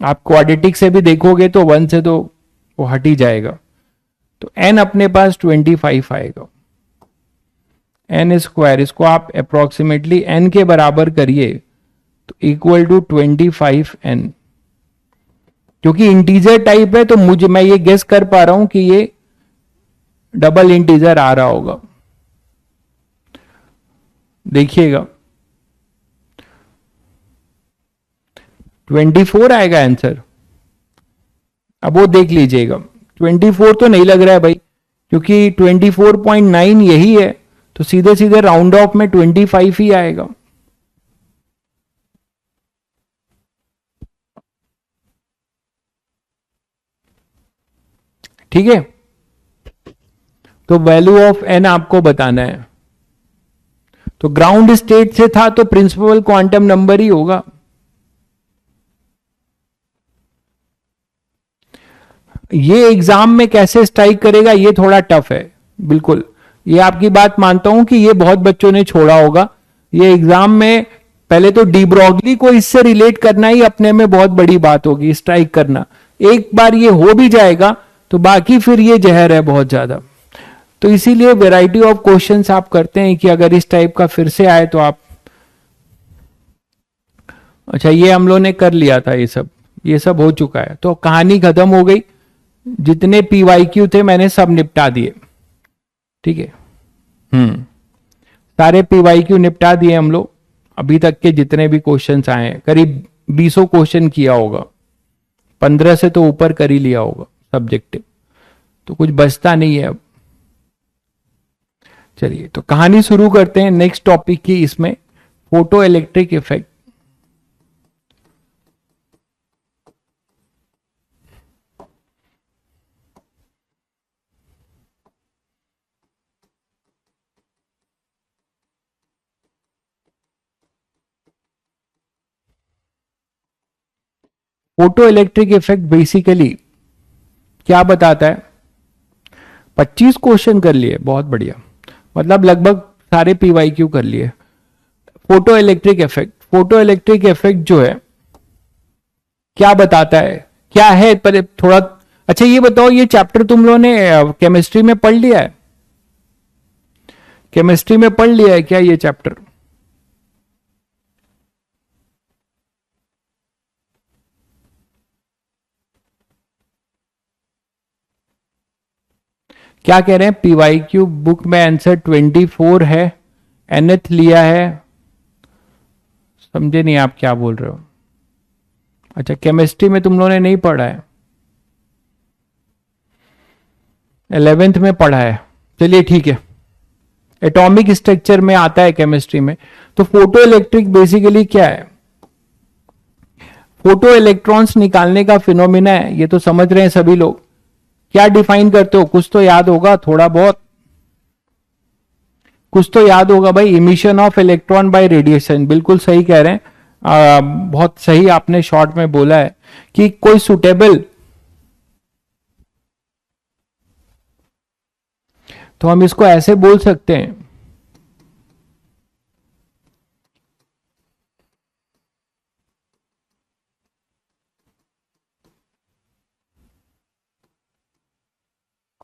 आप क्वाड्रेटिक से भी देखोगे तो 1 से तो वो हट ही जाएगा, तो n अपने पास 25 आएगा, n स्क्वायर, इसको आप अप्रोक्सीमेटली n के बराबर करिए तो इक्वल टू 25n, क्योंकि इंटीजर टाइप है तो मैं ये गेस कर पा रहा हूं कि ये डबल इंटीजर आ रहा होगा, देखिएगा 24 आएगा आंसर। अब वो देख लीजिएगा 24 तो नहीं लग रहा है भाई, क्योंकि 24.9 यही है, तो सीधे सीधे राउंड ऑफ में 25 ही आएगा। ठीक है, तो वैल्यू ऑफ एन आपको बताना है। तो ग्राउंड स्टेट से था तो प्रिंसिपल क्वांटम नंबर ही होगा। ये एग्जाम में कैसे स्ट्राइक करेगा ये थोड़ा टफ है, बिल्कुल ये आपकी बात मानता हूं कि ये बहुत बच्चों ने छोड़ा होगा। ये एग्जाम में पहले तो डी ब्रॉगली को इससे रिलेट करना ही अपने में बहुत बड़ी बात होगी, स्ट्राइक करना। एक बार ये हो भी जाएगा तो बाकी फिर ये जहर है बहुत ज्यादा। तो इसीलिए वैरायटी ऑफ क्वेश्चंस आप करते हैं कि अगर इस टाइप का फिर से आए तो आप, अच्छा ये हम लोगों ने कर लिया था, ये सब हो चुका है, तो कहानी खत्म हो गई। जितने पीवाईक्यू थे मैंने सब निपटा दिए। ठीक है, सारे पीवाईक्यू निपटा दिए हम लोग। अभी तक के जितने भी क्वेश्चंस आए हैं, करीब 20 क्वेश्चन किया होगा, 15 से तो ऊपर कर ही लिया होगा सब्जेक्टिव, तो कुछ बचता नहीं है अब। चलिए तो कहानी शुरू करते हैं नेक्स्ट टॉपिक की, इसमें photo electric effect. Photo electric effect basically क्या बताता है? 25 क्वेश्चन कर लिए, बहुत बढ़िया, मतलब लगभग सारे पीवाईक्यू कर लिए। फोटो इलेक्ट्रिक इफेक्ट जो है क्या बताता है, क्या है पर थोड़ा, अच्छा ये बताओ, ये चैप्टर तुम लोगों ने केमिस्ट्री में पढ़ लिया है? केमिस्ट्री में पढ़ लिया है क्या ये चैप्टर? क्या कह रहे हैं? पीवाईक्यू बुक में आंसर 24 है, एनएथ लिया है, समझे नहीं आप क्या बोल रहे हो? अच्छा केमिस्ट्री में तुम लोगों ने नहीं पढ़ा है, 11th में पढ़ा है, चलिए ठीक है। एटॉमिक स्ट्रक्चर में आता है केमिस्ट्री में। तो फोटो इलेक्ट्रिक बेसिकली क्या है? फोटो इलेक्ट्रॉन्स निकालने का फिनोमिना है, ये तो समझ रहे हैं सभी लोग। क्या डिफाइन करते हो? कुछ तो याद होगा, थोड़ा बहुत कुछ तो याद होगा भाई। Emission of electron by radiation, बिल्कुल सही कह रहे हैं, बहुत सही आपने शॉर्ट में बोला है कि कोई सुटेबल, तो हम इसको ऐसे बोल सकते हैं,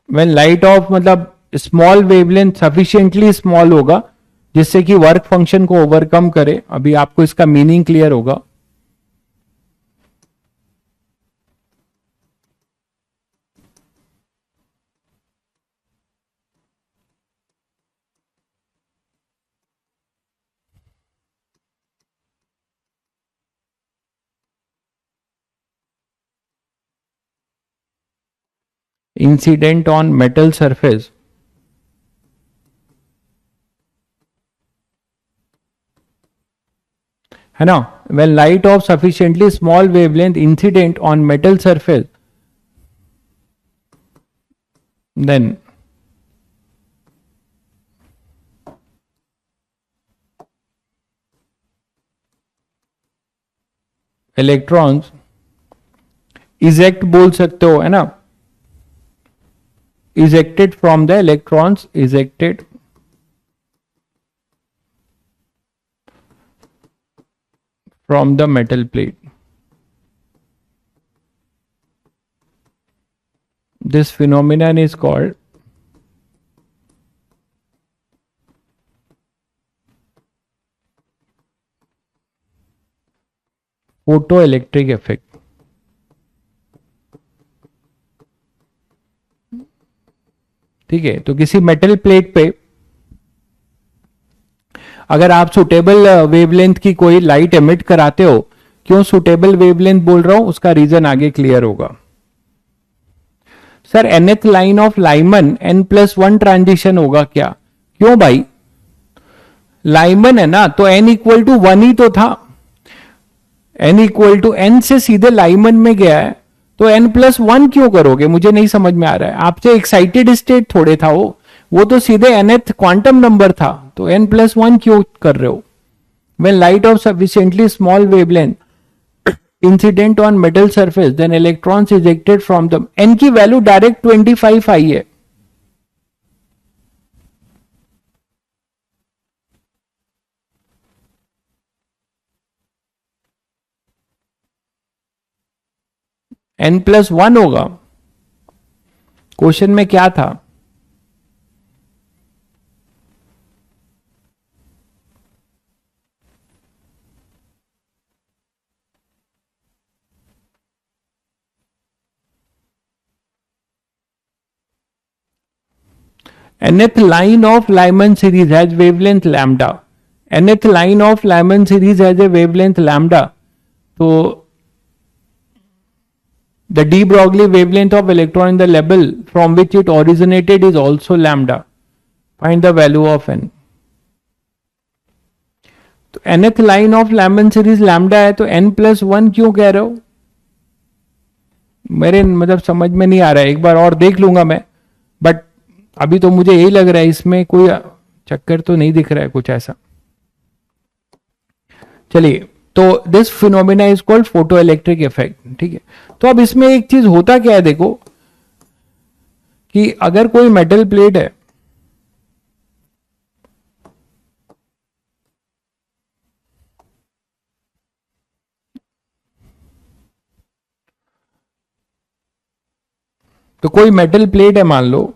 व्हेन लाइट ऑफ, मतलब स्मॉल वेवलेंथ सफिशिएंटली स्मॉल होगा जिससे कि वर्क फंक्शन को ओवरकम करे। अभी आपको इसका मीनिंग क्लियर होगा। इंसिडेंट ऑन मेटल सरफेस, है ना? When light of sufficiently small wavelength incident on metal surface, then electrons eject बोल सकते हो, है ना? ejected from the electrons ejected from the metal plate. This phenomenon is called photoelectric effect. ठीक है, तो किसी मेटल प्लेट पे अगर आप सुटेबल वेवलेंथ की कोई लाइट एमिट कराते हो, क्यों सुटेबल वेवलेंथ बोल रहा हूं उसका रीजन आगे क्लियर होगा। Sir nth line of Lyman n+1 transition होगा क्या? क्यों भाई, लाइमन है ना, तो n इक्वल टू 1 ही तो था, n इक्वल टू n से सीधे लाइमन में गया है, तो n+1 क्यों करोगे? मुझे नहीं समझ में आ रहा है। आपसे एक्साइटेड स्टेट थोड़े था वो तो सीधे nth क्वांटम नंबर था, तो n+1 क्यों कर रहे हो? When light of sufficiently small wavelength incident on metal surface, then electrons ejected from them, n की वैल्यू डायरेक्ट 25 आई है। n+1 होगा। क्वेश्चन में क्या था? nth line of Lyman series has wavelength lambda. nth line of Lyman series has a wavelength lambda. तो the de Broglie wavelength of electron in the level from which it originated is also lambda. Find the value of n. तो nth line of Lyman series lambda है, तो n+1 क्यों कह रहे हो? मेरे मतलब समझ में नहीं आ रहा है, एक बार और देख लूंगा मैं, बट अभी तो मुझे यही लग रहा है, इसमें कोई चक्कर तो नहीं दिख रहा है कुछ ऐसा। चलिए, तो this phenomena is called photo electric effect, ठीक है। तो अब इसमें एक चीज होता क्या है, देखो कि अगर कोई मेटल प्लेट है, तो कोई मेटल प्लेट है मान लो,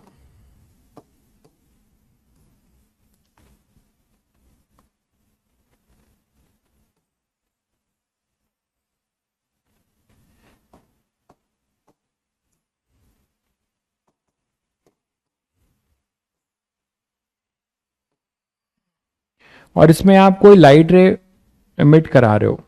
और इसमें आप कोई लाइट रे एमिट करा रहे हो,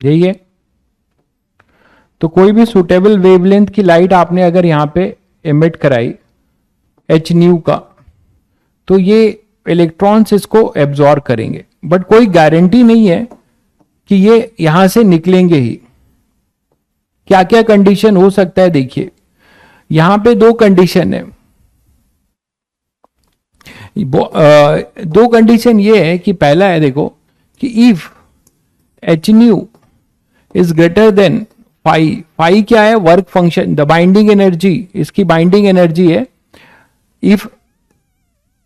यही है। तो कोई भी सुटेबल वेवलेंथ की लाइट आपने अगर यहां पे एमिट कराई एच न्यू का, तो ये इलेक्ट्रॉन्स इसको एब्जॉर्ब करेंगे, बट कोई गारंटी नहीं है कि ये यहां से निकलेंगे ही। क्या क्या कंडीशन हो सकता है, देखिए यहां पे दो कंडीशन है। दो कंडीशन ये है कि पहला है, देखो कि if H nu is greater than phi, phi क्या है, work function, the binding energy, इसकी बाइंडिंग एनर्जी है। इफ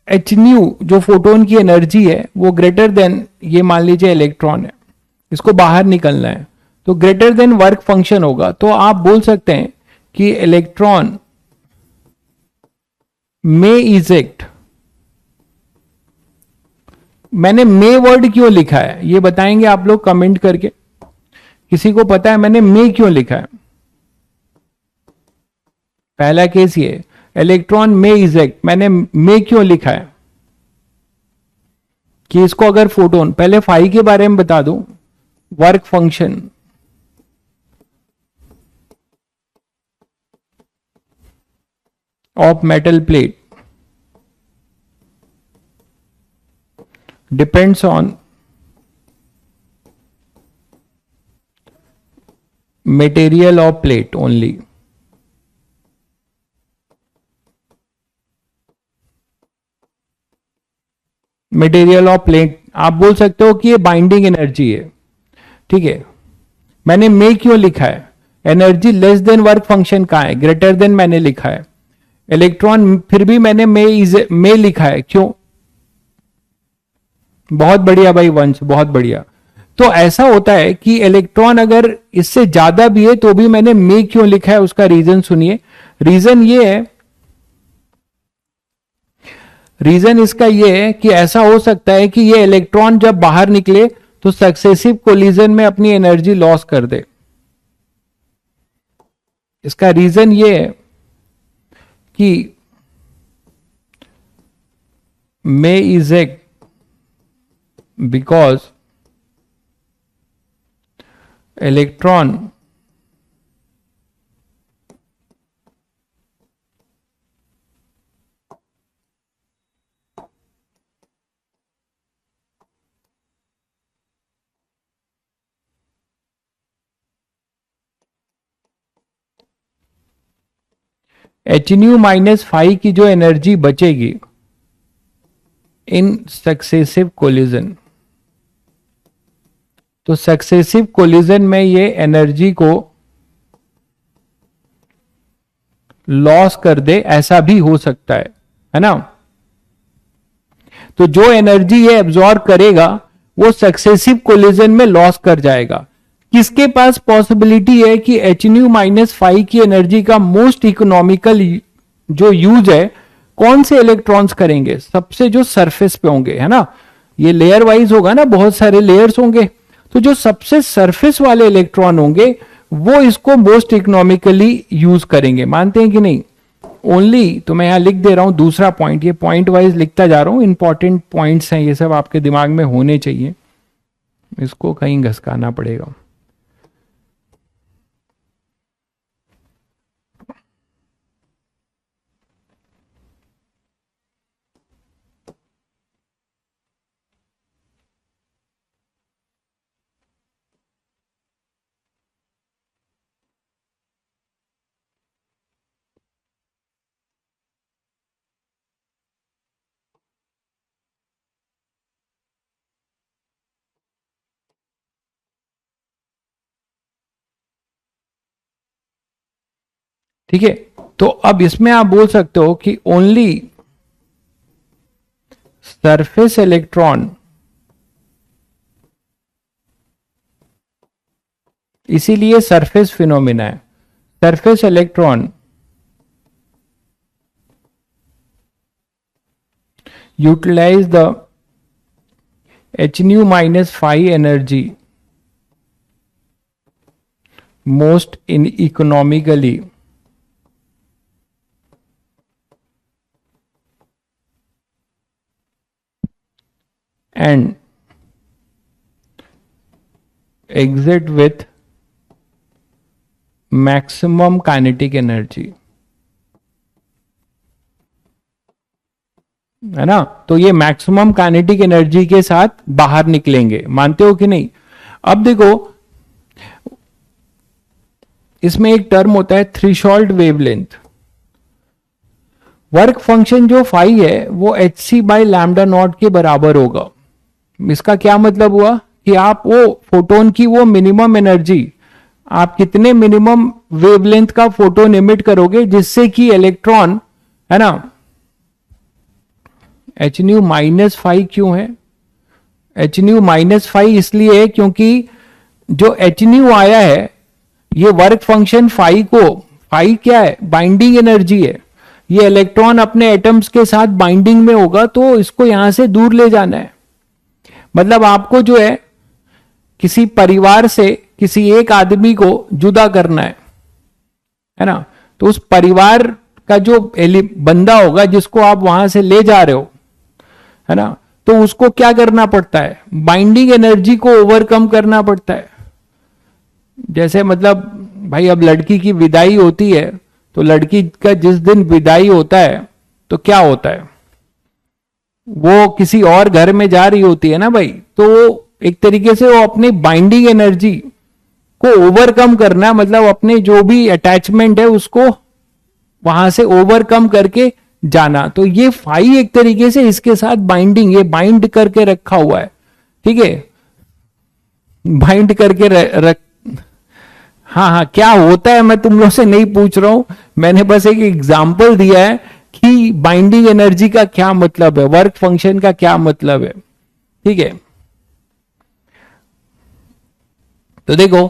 एच न्यू जो फोटोन की एनर्जी है वो ग्रेटर देन, ये मान लीजिए इलेक्ट्रॉन है, इसको बाहर निकलना है, तो ग्रेटर देन वर्क फंक्शन होगा, तो आप बोल सकते हैं कि इलेक्ट्रॉन मे इजेक्ट। मैंने मे वर्ड क्यों लिखा है ये बताएंगे आप लोग कमेंट करके, किसी को पता है मैंने मे क्यों लिखा है? पहला केस ये, इलेक्ट्रॉन मे इजेक्ट, मैंने मे क्यों लिखा है कि इसको अगर फोटोन, पहले फाई के बारे में बता दूं, work function of metal plate depends on material of plate only. Material of plate, आप बोल सकते हो कि ये बाइंडिंग एनर्जी है, ठीक है। मैंने मे क्यों लिखा है, energy less than work function कहां है, ग्रेटर देन मैंने लिखा है। इलेक्ट्रॉन फिर भी मैंने मे लिखा है, क्यों? बहुत बढ़िया भाई वंश, बहुत बढ़िया। तो ऐसा होता है कि इलेक्ट्रॉन अगर इससे ज्यादा भी है तो भी मैंने मे क्यों लिखा है, उसका रीजन सुनिए। रीजन ये है, रीजन इसका ये है कि ऐसा हो सकता है कि ये इलेक्ट्रॉन जब बाहर निकले तो तो सक्सेसिव कोलिजन में अपनी एनर्जी लॉस कर दे। इसका रीजन ये है कि may is a because electron HNu-5 की जो एनर्जी बचेगी इन सक्सेसिव कोलिजन, तो सक्सेसिव कोलिजन में ये एनर्जी को लॉस कर दे, ऐसा भी हो सकता है ना। तो जो एनर्जी ये एब्जॉर्ब करेगा वो सक्सेसिव कोलिजन में लॉस कर जाएगा। किसके पास पॉसिबिलिटी है कि HNu-5 की एनर्जी का मोस्ट इकोनॉमिकल जो यूज है, कौन से इलेक्ट्रॉन्स करेंगे? सबसे जो सरफेस पे होंगे, है ना, ये लेयर वाइज होगा ना, बहुत सारे लेयर्स होंगे, तो जो सबसे सरफेस वाले इलेक्ट्रॉन होंगे वो इसको मोस्ट इकोनॉमिकली यूज करेंगे। मानते हैं कि नहीं? ओनली, तो मैं यहां लिख दे रहा हूं दूसरा पॉइंट, ये पॉइंट वाइज लिखता जा रहा हूं, इंपॉर्टेंट पॉइंट्स हैं ये सब, आपके दिमाग में होने चाहिए, इसको कहीं घसकाना पड़ेगा। ठीक है, तो अब इसमें आप बोल सकते हो कि ओनली सरफेस इलेक्ट्रॉन, इसीलिए सरफेस फिनोमिना है, surface electron utilize the HNu-5 energy most in economically and exit with maximum kinetic energy, है ना। तो ये मैक्सिमम काइनेटिक एनर्जी के साथ बाहर निकलेंगे, मानते हो कि नहीं? अब देखो, इसमें एक टर्म होता है थ्रेशोल्ड वेवलेंथ। वर्क फंक्शन जो फाई है वो hc/λ0 के बराबर होगा। इसका क्या मतलब हुआ कि आप वो फोटोन की वो मिनिमम एनर्जी, आप कितने मिनिमम वेवलेंथ का फोटोन इमिट करोगे जिससे कि इलेक्ट्रॉन, है ना, HNu-5 क्यों है? HNu-5 इसलिए है क्योंकि जो HNu आया है ये वर्क फंक्शन फाई क्या है? बाइंडिंग एनर्जी है। ये इलेक्ट्रॉन अपने एटम्स के साथ बाइंडिंग में होगा तो इसको यहां से दूर ले जाना है। मतलब आपको जो है किसी परिवार से किसी एक आदमी को जुदा करना है ना, तो उस परिवार का जो बंदा होगा जिसको आप वहां से ले जा रहे हो, है ना, तो उसको क्या करना पड़ता है? बाइंडिंग एनर्जी को ओवरकम करना पड़ता है। जैसे मतलब भाई अब लड़की की विदाई होती है तो लड़की का जिस दिन विदाई होता है तो क्या होता है, वो किसी और घर में जा रही होती है ना भाई, तो एक तरीके से वो अपनी बाइंडिंग एनर्जी को ओवरकम करना, मतलब अपने जो भी अटैचमेंट है उसको वहां से ओवरकम करके जाना। तो ये फाई एक तरीके से इसके साथ बाइंडिंग, ये बाइंड करके रखा हुआ है, ठीक है, बाइंड करके रख। हाँ हाँ, क्या होता है मैं तुम लोग से नहीं पूछ रहा हूं, मैंने बस एक एग्जाम्पल दिया है कि बाइंडिंग एनर्जी का क्या मतलब है, वर्क फंक्शन का क्या मतलब है, ठीक है। तो देखो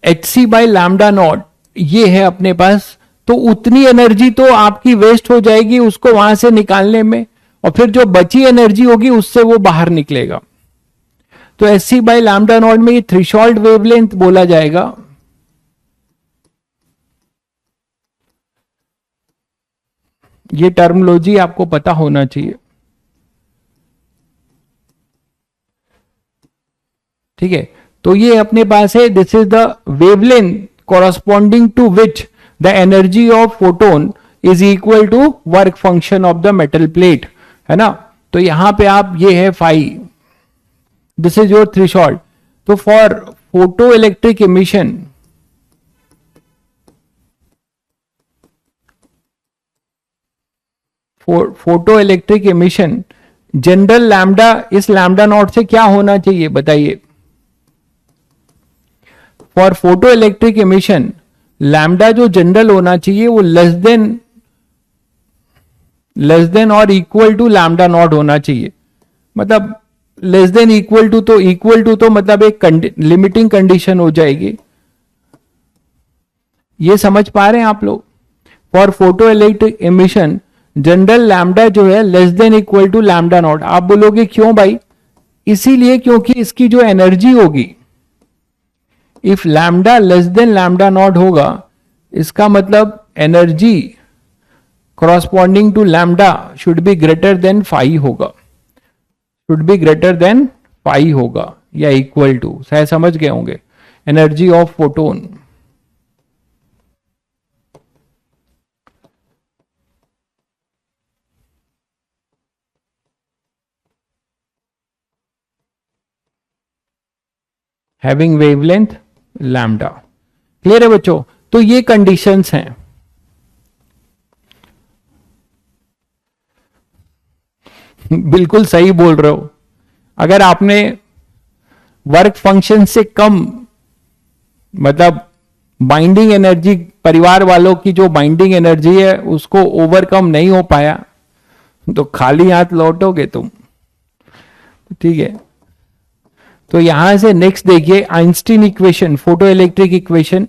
hc/λ0 ये है अपने पास, तो उतनी एनर्जी तो आपकी वेस्ट हो जाएगी उसको वहां से निकालने में, और फिर जो बची एनर्जी होगी उससे वो बाहर निकलेगा। तो H C by lambda nought में ये थ्रेशोल्ड वेवलेंथ बोला जाएगा। ये टर्मोलॉजी आपको पता होना चाहिए, ठीक है। तो ये अपने पास है, this is the wavelength corresponding to which the energy of photon is equal to work function of the metal plate, है ना। तो यहां पे आप, ये है phi, this is your threshold। तो for photoelectric emission, photoelectric emission general lambda, इस लैम्डा नॉट से क्या होना चाहिए बताइए। For photoelectric emission lambda जो जनरल होना चाहिए वो लेस देन और इक्वल टू लैम्डा नॉट होना चाहिए। मतलब लेस देन इक्वल टू, तो इक्वल टू तो मतलब एक लिमिटिंग कंडीशन हो जाएगी। ये समझ पा रहे हैं आप लोग। For photoelectric emission general lambda जो है less than equal to lambda nought. आप बोलोगे क्यों भाई, इसीलिए क्योंकि इसकी जो एनर्जी होगी, if lambda less than lambda not होगा, इसका मतलब energy corresponding to lambda should be greater than phi होगा, should be greater than phi होगा या equal to, शायद समझ गए होंगे। Energy of photon, having wavelength lambda. Clear है बच्चों। तो ये कंडीशंस हैं। बिल्कुल सही बोल रहे हो। अगर आपने वर्क फंक्शन से कम, मतलब बाइंडिंग एनर्जी, परिवार वालों की जो बाइंडिंग एनर्जी है उसको ओवरकम नहीं हो पाया, तो खाली हाथ लौटोगे तुम, ठीक है। तो यहां से नेक्स्ट देखिए Einstein equation, photo electric equation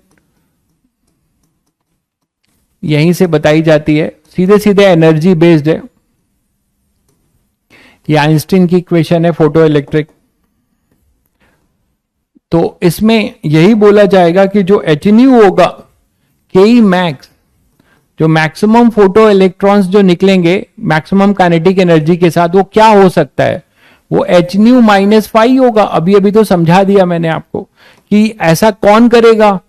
यहीं से बताई जाती है, सीधे सीधे एनर्जी बेस्ड है। ये आइंस्टीन की इक्वेशन है फोटो इलेक्ट्रिक। तो इसमें यही बोला जाएगा कि जो एच न्यू होगा, के मैक्स, जो मैक्सिमम फोटो इलेक्ट्रॉन्स जो निकलेंगे मैक्सिमम काइनेटिक एनर्जी के साथ, वो क्या हो सकता है, वो एच न्यू माइनस फाइव होगा। अभी तो समझा दिया मैंने आपको कि ऐसा कौन करेगा,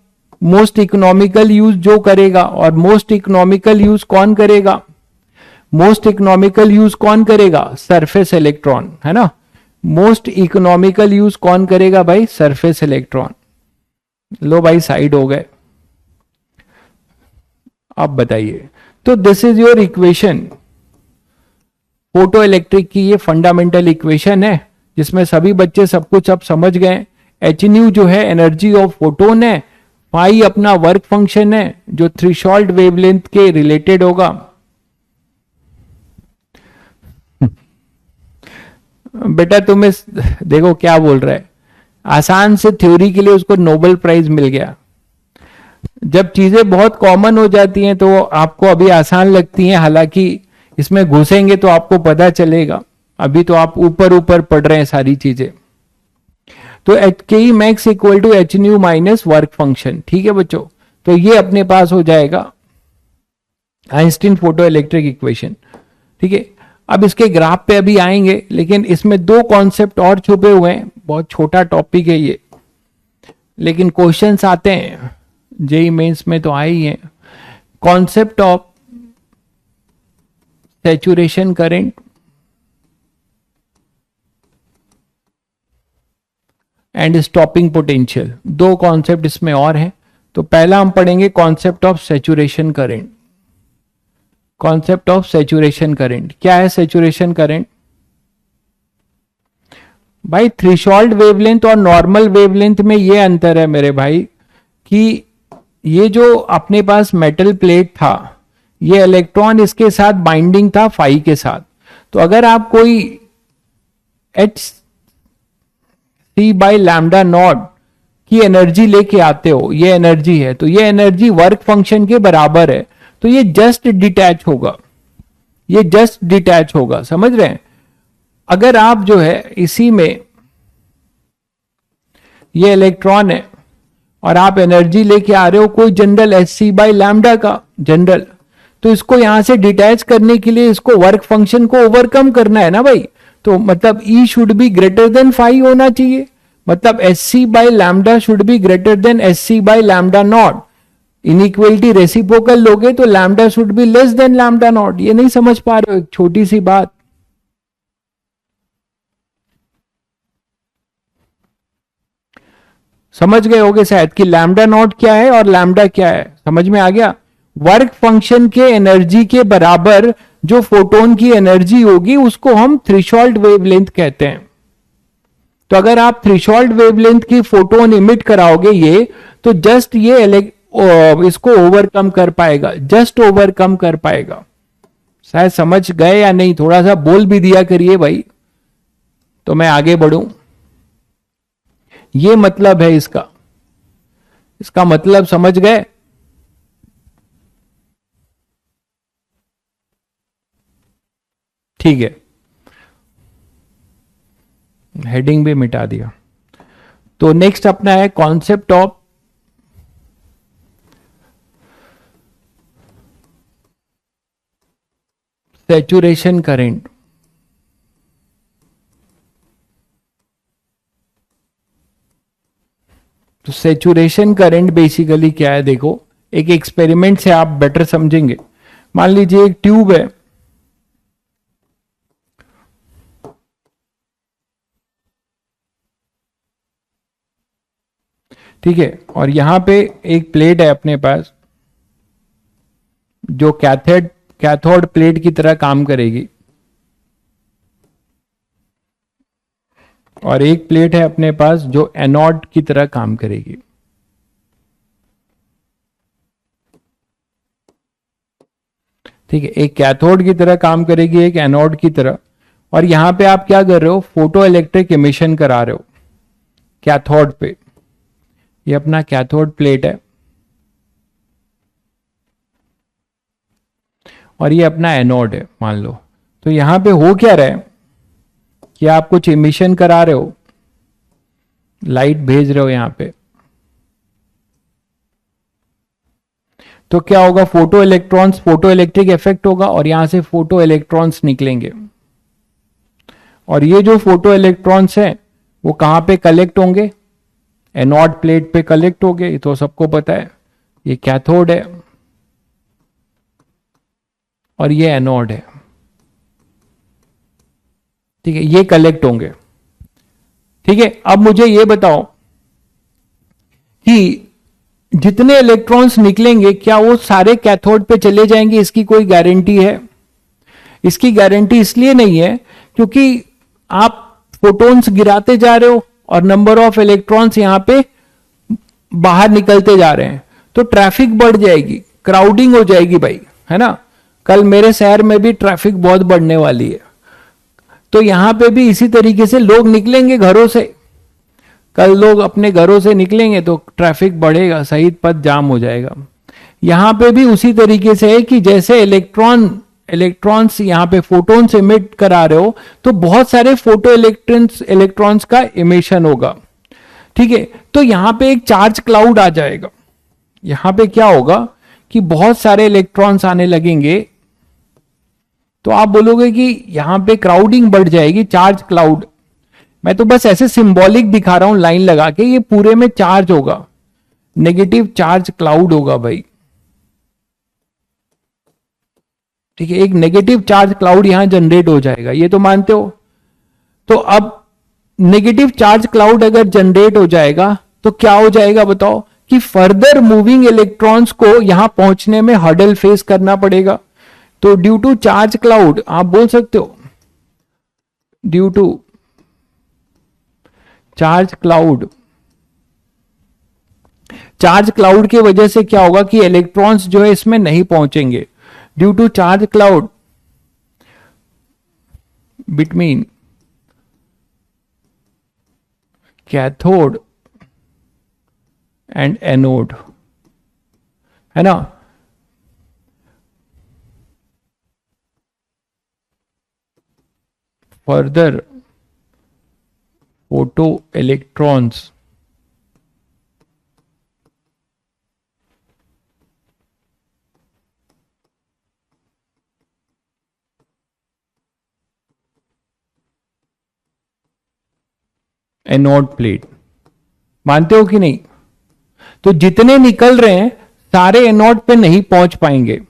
मोस्ट इकोनॉमिकल यूज जो करेगा। और मोस्ट इकोनॉमिकल यूज कौन करेगा, मोस्ट इकोनॉमिकल यूज कौन करेगा, सरफेस इलेक्ट्रॉन, है ना। मोस्ट इकोनॉमिकल यूज कौन करेगा भाई, सरफेस इलेक्ट्रॉन। लो भाई साइड हो गए। अब बताइए, तो this is your equation, photo electric की ये फंडामेंटल इक्वेशन है जिसमें सभी बच्चे सब कुछ अब समझ गए। एच न्यू जो है एनर्जी ऑफ फोटोन है, फाई अपना वर्क फंक्शन है जो थ्रेशोल्ड वेवलेंथ के रिलेटेड होगा। बेटा तुम्हें देखो क्या बोल रहा है, आसान से थ्योरी के लिए उसको नोबेल प्राइज मिल गया। जब चीजें बहुत कॉमन हो जाती हैं तो आपको अभी आसान लगती हैं, हालांकि इसमें घुसेंगे तो आपको पता चलेगा। अभी तो आप ऊपर ऊपर पढ़ रहे हैं सारी चीजें। तो H K max equal to H nu minus work function, ठीक है बच्चों। तो ये अपने पास हो जाएगा आइंस्टीन फोटो इलेक्ट्रिक इक्वेशन, ठीक है। अब इसके ग्राफ पे अभी आएंगे, लेकिन इसमें दो कॉन्सेप्ट और छुपे हुए हैं। बहुत छोटा टॉपिक है ये, लेकिन क्वेश्चंस आते हैं जेई मेंस में तो आए ही हैं। Concept of saturation current and stopping potential, दो कॉन्सेप्ट इसमें और हैं। तो पहला हम पढ़ेंगे concept of saturation current. Concept of saturation current क्या है? सैचुरेशन करंट भाई थ्रेशोल्ड वेवलेंथ और नॉर्मल वेवलेंथ में ये अंतर है मेरे भाई, कि ये जो अपने पास मेटल प्लेट था, ये इलेक्ट्रॉन इसके साथ बाइंडिंग था फाई के साथ। तो अगर आप कोई H C by lambda nought की एनर्जी लेके आते हो, ये एनर्जी है, तो ये एनर्जी वर्क फंक्शन के बराबर है। तो ये जस्ट डिटैच होगा, ये जस्ट डिटैच होगा, समझ रहे हैं। अगर आप जो है इसी में ये इलेक्ट्रॉन है और आप एनर्जी लेके आ रहे हो कोई general H C by lambda का जनरल, तो इसको यहां से डिटैच करने के लिए इसको वर्क फंक्शन को ओवरकम करना है ना भाई। तो मतलब E should be greater than 5 होना चाहिए, मतलब H C by lambda should be greater than H C by lambda nought. Inequality reciprocal लोगे तो lambda should be less than lambda nought. ये नहीं समझ पा रहे हो, एक छोटी सी बात। समझ गए होगे शायद कि लैम्डा नॉट क्या है और लैम्डा क्या है, समझ में आ गया। वर्क फंक्शन के एनर्जी के बराबर जो फोटोन की एनर्जी होगी उसको हम थ्रेशोल्ड वेवलेंथ कहते हैं। तो अगर आप थ्रेशोल्ड वेवलेंथ की फोटोन इमिट कराओगे ये, तो जस्ट ये इसको ओवरकम कर पाएगा, जस्ट ओवरकम कर पाएगा। शायद समझ गए या नहीं, थोड़ा सा बोल भी दिया करिए भाई तो मैं आगे बढ़ूं। ये मतलब है इसका, इसका मतलब समझ गए। ठीक है, हेडिंग भी मिटा दिया। तो नेक्स्ट अपना है कॉन्सेप्ट ऑफ सैचुरेशन करंट। तो सैचुरेशन करंट बेसिकली क्या है, देखो एक एक्सपेरिमेंट से आप बेटर समझेंगे। मान लीजिए एक ट्यूब है, ठीक है, और यहां पे एक प्लेट है अपने पास जो कैथोड प्लेट की तरह काम करेगी, और एक प्लेट है अपने पास जो एनोड की तरह काम करेगी। ठीक है, एक कैथोड की तरह काम करेगी, एक एनोड की तरह। और यहां पे आप क्या कर रहे हो, फोटो इलेक्ट्रिक इमिशन करा रहे हो कैथोड पे। ये अपना कैथोड प्लेट है और ये अपना एनोड है मान लो। तो यहां पे हो क्या रहा है कि आप कुछ इमिशन करा रहे हो, लाइट भेज रहे हो यहां पे। तो क्या होगा, photo electrons, photo electric effect होगा और यहां से फोटो इलेक्ट्रॉन्स निकलेंगे। और ये जो फोटो इलेक्ट्रॉन्स हैं वो कहां पे कलेक्ट होंगे, एनोड प्लेट पे कलेक्ट होंगे, ये तो सबको पता है। ये कैथोड है और ये एनोड है, ठीक है, ये कलेक्ट होंगे। ठीक है, अब मुझे ये बताओ कि जितने इलेक्ट्रॉन्स निकलेंगे क्या वो सारे कैथोड पे चले जाएंगे, इसकी कोई गारंटी है? इसकी गारंटी इसलिए नहीं है क्योंकि आप फोटोन्स गिराते जा रहे हो और नंबर ऑफ इलेक्ट्रॉन्स यहां पे बाहर निकलते जा रहे हैं, तो ट्रैफिक बढ़ जाएगी, क्राउडिंग हो जाएगी भाई, है ना। कल मेरे शहर में भी ट्रैफिक बहुत बढ़ने वाली है, तो यहां पे भी इसी तरीके से लोग निकलेंगे घरों से। कल लोग अपने घरों से निकलेंगे तो ट्रैफिक बढ़ेगा, शहीद पथ जाम हो जाएगा। यहां पे भी उसी तरीके से है कि जैसे इलेक्ट्रॉन्स यहां पे फोटोन्स इमिट करा रहे हो, तो बहुत सारे फोटो इलेक्ट्रॉन्स का इमिशन होगा। ठीक है, तो यहां पे एक चार्ज क्लाउड आ जाएगा। यहां पे क्या होगा कि बहुत सारे इलेक्ट्रॉन्स आने लगेंगे, तो आप बोलोगे कि यहां पे क्राउडिंग बढ़ जाएगी, चार्ज क्लाउड। मैं तो बस ऐसे सिंबॉलिक दिखा रहा हूं लाइन लगा के, ये पूरे में चार्ज होगा, नेगेटिव चार्ज क्लाउड होगा भाई। ठीक है, एक नेगेटिव चार्ज क्लाउड यहां जनरेट हो जाएगा, ये तो मानते हो। तो अब नेगेटिव चार्ज क्लाउड अगर जनरेट हो जाएगा तो क्या हो जाएगा बताओ, कि फर्दर मूविंग इलेक्ट्रॉन्स को यहां पहुंचने में हर्डल फेस करना पड़ेगा। तो ड्यू टू चार्ज क्लाउड आप बोल सकते हो, due to charge cloud, charge cloud की वजह से क्या होगा कि इलेक्ट्रॉन्स जो है इसमें नहीं पहुंचेंगे। Due to charge cloud between cathode and anode, है ना। Further photoelectrons anode plate. मानते हो कि नहीं? तो जितने निकल रहे हैं सारे एनोड पे नहीं पहुंच पाएंगे,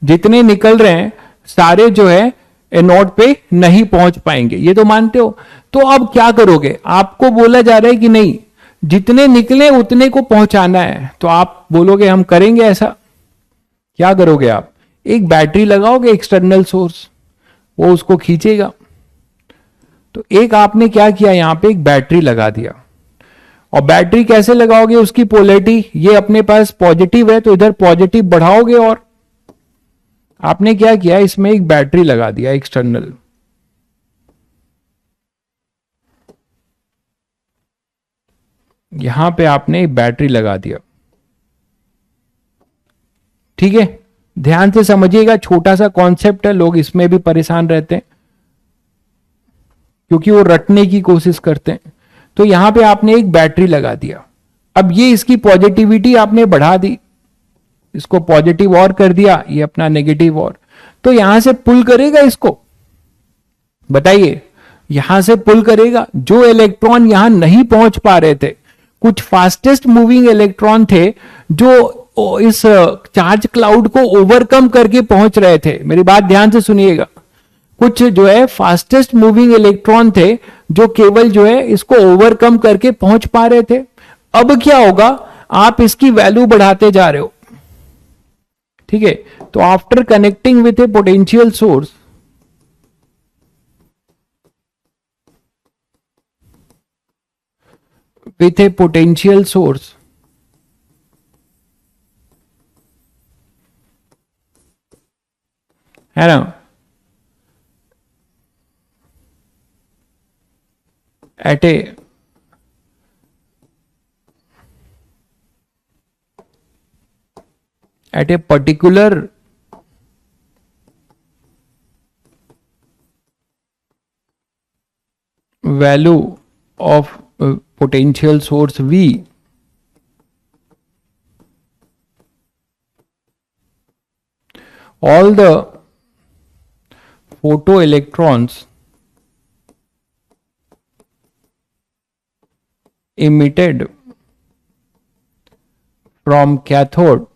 जितने निकल रहे हैं सारे जो है एनोड पे नहीं पहुंच पाएंगे, ये तो मानते हो। तो अब क्या करोगे? आपको बोला जा रहा है कि नहीं, जितने निकले उतने को पहुंचाना है, तो आप बोलोगे हम करेंगे ऐसा। क्या करोगे आप? एक बैटरी लगाओगे एक्सटर्नल सोर्स, वो उसको खींचेगा। तो एक आपने क्या किया, यहां पे एक बैटरी लगा दिया। और बैटरी कैसे लगाओगे? उसकी पोलैरिटी ये अपने पास पॉजिटिव है तो इधर पॉजिटिव बढ़ाओगे, और आपने क्या किया, इसमें एक बैटरी लगा दिया एक्सटर्नल। यहां पे आपने एक बैटरी लगा दिया, ठीक है। ध्यान से समझिएगा, छोटा सा कॉन्सेप्ट है, लोग इसमें भी परेशान रहते हैं क्योंकि वो रटने की कोशिश करते हैं। तो यहां पे आपने एक बैटरी लगा दिया। अब ये इसकी पॉजिटिविटी आपने बढ़ा दी, इसको पॉजिटिव और कर दिया, ये अपना नेगेटिव और। तो यहां से पुल करेगा इसको, बताइए, यहां से पुल करेगा। जो इलेक्ट्रॉन यहां नहीं पहुंच पा रहे थे, कुछ फास्टेस्ट मूविंग इलेक्ट्रॉन थे जो इस चार्ज क्लाउड को ओवरकम करके पहुंच रहे थे। मेरी बात ध्यान से सुनिएगा। कुछ जो है फास्टेस्ट मूविंग इलेक्ट्रॉन थे जो केवल जो है इसको ओवरकम करके पहुंच पा रहे थे। अब क्या होगा, आप इसकी वैल्यू बढ़ाते जा रहे हो, ठीक है। तो after connecting with A potential source, with a potential source, है ना, at a particular value of potential source V, all the photoelectrons emitted from cathode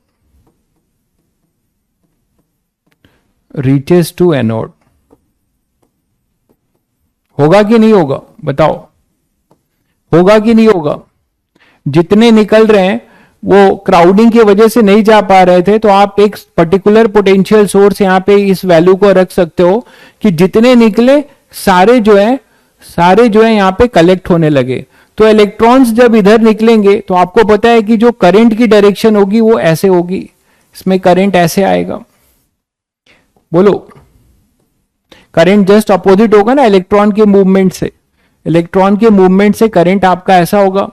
reaches to anode। होगा कि नहीं होगा? बताओ, होगा कि नहीं होगा? जितने निकल रहे हैं वो क्राउडिंग की वजह से नहीं जा पा रहे थे, तो आप एक पर्टिकुलर पोटेंशियल सोर्स यहां पे इस वैल्यू को रख सकते हो कि जितने निकले सारे जो है यहां पे कलेक्ट होने लगे। तो इलेक्ट्रॉन्स जब इधर निकलेंगे तो आपको पता है कि जो करंट की डायरेक्शन होगी वो ऐसे होगी, इसमें करंट ऐसे आएगा। बोलो, करंट जस्ट अपोजिट होगा ना इलेक्ट्रॉन के मूवमेंट से। इलेक्ट्रॉन के मूवमेंट से करंट आपका ऐसा होगा।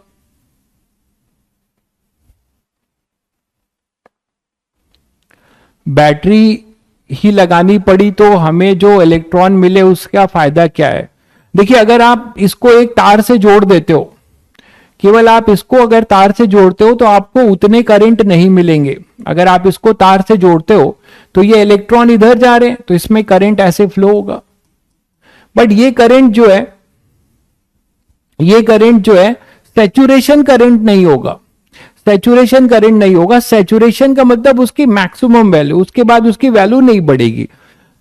बैटरी ही लगानी पड़ी तो हमें जो इलेक्ट्रॉन मिले उसका फायदा क्या है? देखिए, अगर आप इसको एक तार से जोड़ देते हो, केवल आप इसको अगर तार से जोड़ते हो तो आपको उतने करंट नहीं मिलेंगे। अगर आप इसको तार से जोड़ते हो तो ये इलेक्ट्रॉन इधर जा रहे हैं तो इसमें करंट ऐसे फ्लो होगा। बट ये करंट जो है सैचुरेशन करंट नहीं होगा। सैचुरेशन करंट नहीं होगा। सैचुरेशन का मतलब उसकी मैक्सिमम वैल्यू, उसके बाद उसकी वैल्यू नहीं बढ़ेगी।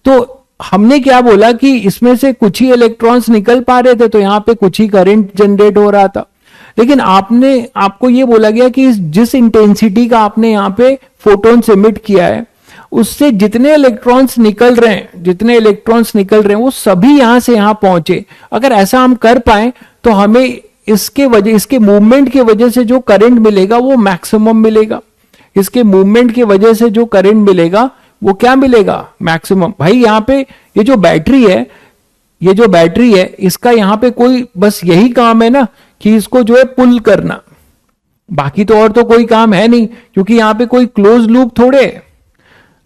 तो हमने क्या बोला कि इसमें से कुछ ही इलेक्ट्रॉन्स निकल पा रहे थे तो यहां पे कुछ ही करंट जनरेट हो रहा था। लेकिन आपको ये बोला गया कि जिस इंटेंसिटी का आपने यहां पे फोटोन्स एमिट किया है उससे जितने इलेक्ट्रॉन्स निकल रहे हैं वो सभी यहां से यहां पहुंचे। अगर ऐसा हम कर पाए तो हमें इसके मूवमेंट की वजह से जो करंट मिलेगा वो मैक्सिमम मिलेगा। इसके मूवमेंट की वजह से जो करंट मिलेगा वो क्या मिलेगा? मैक्सिमम। भाई यहां पे ये जो बैटरी है इसका यहां पे कोई बस यही काम है ना कि इसको जो है पुल करना, बाकी तो और तो कोई काम है नहीं, क्योंकि यहां पे कोई क्लोज लूप थोड़े है।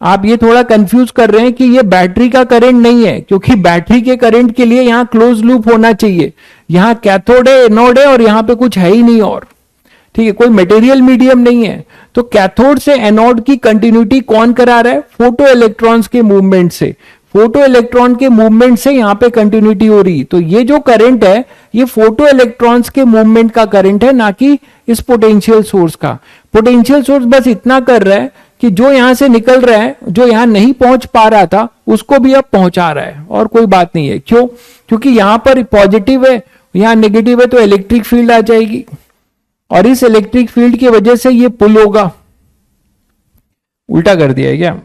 आप ये थोड़ा कंफ्यूज कर रहे हैं कि ये बैटरी का करंट नहीं है, क्योंकि बैटरी के करंट के लिए यहां क्लोज लूप होना चाहिए। यहां कैथोड है, एनोड है और यहां पे कुछ है ही नहीं और, ठीक है, कोई मटेरियल मीडियम नहीं है। तो कैथोड से एनोड की कंटिन्यूटी कौन करा रहा है? फोटो इलेक्ट्रॉन्स के मूवमेंट से। फोटो इलेक्ट्रॉन के मूवमेंट से यहां पे कंटिन्यूटी हो रही। तो ये जो करंट है ये फोटो इलेक्ट्रॉन्स के मूवमेंट का करंट है, ना कि इस पोटेंशियल सोर्स का। पोटेंशियल सोर्स बस इतना कर रहा है कि जो यहां से निकल रहा है, जो यहां नहीं पहुंच पा रहा था उसको भी अब पहुंचा रहा है, और कोई बात नहीं है। क्यों? क्योंकि यहां पर पॉजिटिव है, यहां नेगेटिव है, तो इलेक्ट्रिक फील्ड आ जाएगी, और इस इलेक्ट्रिक फील्ड की वजह से ये पुल होगा। उल्टा कर दिया है क्या?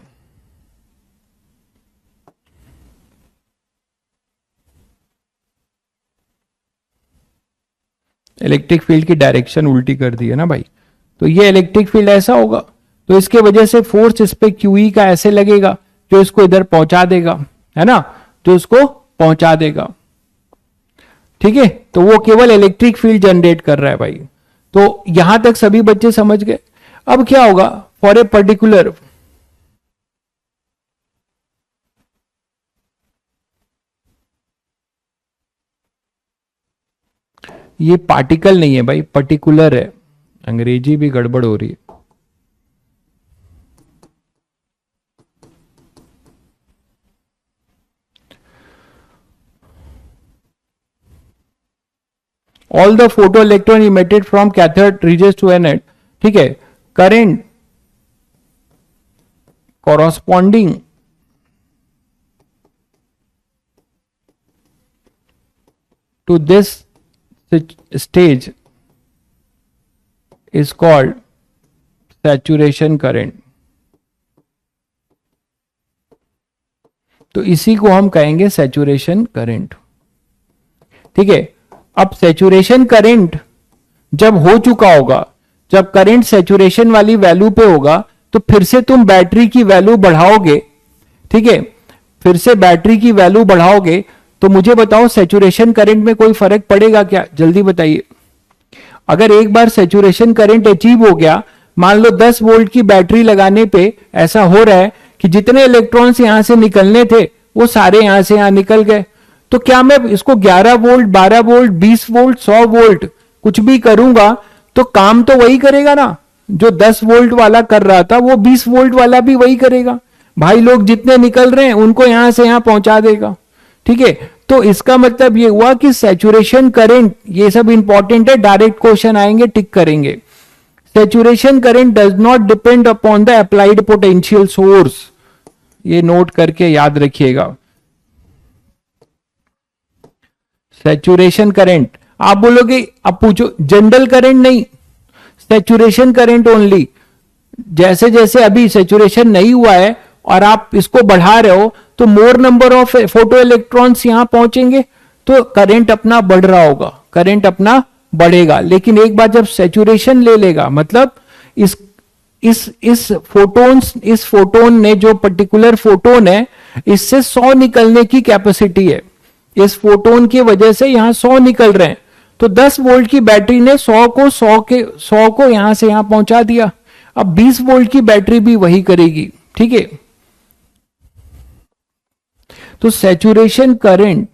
इलेक्ट्रिक फील्ड की डायरेक्शन उल्टी कर दी है ना भाई। तो ये इलेक्ट्रिक फील्ड ऐसा होगा, तो इसके वजह से फोर्स इस पे क्यूई का ऐसे लगेगा, जो इसको इधर पहुंचा देगा, है ना, जो इसको पहुंचा देगा। ठीक है, तो वो केवल इलेक्ट्रिक फील्ड जनरेट कर रहा है भाई। तो यहां तक सभी बच्चे समझ गए। अब क्या होगा फॉर ए पर्टिकुलर, ये पार्टिकल नहीं है भाई, पर्टिकुलर है। अंग्रेजी भी गड़बड़ हो रही है। All the photoelectron emitted from cathode reaches to anode, ठीक है, current corresponding to this stage is called saturation current। तो इसी को हम कहेंगे सैचुरेशन करंट। ठीक है, अब सैचुरेशन करंट जब हो चुका होगा, जब करंट सैचुरेशन वाली वैल्यू पे होगा, तो फिर से तुम बैटरी की वैल्यू बढ़ाओगे। ठीक है, फिर से बैटरी की वैल्यू बढ़ाओगे, तो मुझे बताओ सैचुरेशन करंट में कोई फर्क पड़ेगा क्या? जल्दी बताइए। अगर एक बार सैचुरेशन करंट अचीव हो गया, मान लो 10 वोल्ट की बैटरी लगाने पे ऐसा हो रहा है कि जितने इलेक्ट्रॉन्स यहां से निकलने थे वो सारे यहां से यहां निकल गए, तो क्या मैं इसको 11 वोल्ट, 12 वोल्ट, 20 वोल्ट, 100 वोल्ट कुछ भी करूंगा तो काम तो वही करेगा ना? जो 10 वोल्ट वाला कर रहा था वो 20 वोल्ट वाला भी वही करेगा। भाई लोग जितने निकल रहे हैं उनको यहां से यहां पहुंचा देगा। ठीक है, तो इसका मतलब ये हुआ कि सैचुरेशन करंट, ये सब इंपॉर्टेंट है, डायरेक्ट क्वेश्चन आएंगे, टिक करेंगे। Saturation current does not depend upon the applied potential source. ये नोट करके याद रखिएगा। सैचुरेशन करंट, आप बोलोगे, अब पूछो जनरल करंट नहीं, सैचुरेशन करंट ओनली। जैसे जैसे अभी सैचुरेशन नहीं हुआ है और आप इसको बढ़ा रहे हो, तो मोर नंबर ऑफ फोटो इलेक्ट्रॉन्स यहां पहुंचेंगे, तो करंट अपना बढ़ रहा होगा, करंट अपना बढ़ेगा। लेकिन एक बार जब सैचुरेशन ले लेगा, मतलब इस फोटोन ने, जो पर्टिकुलर फोटोन है, इससे 100 निकलने की कैपेसिटी है। इस फोटोन की वजह से यहां 100 निकल रहे हैं, तो 10 वोल्ट की बैटरी ने 100 को यहां से यहां पहुंचा दिया। अब 20 वोल्ट की बैटरी भी वही करेगी। ठीक है, तो saturation current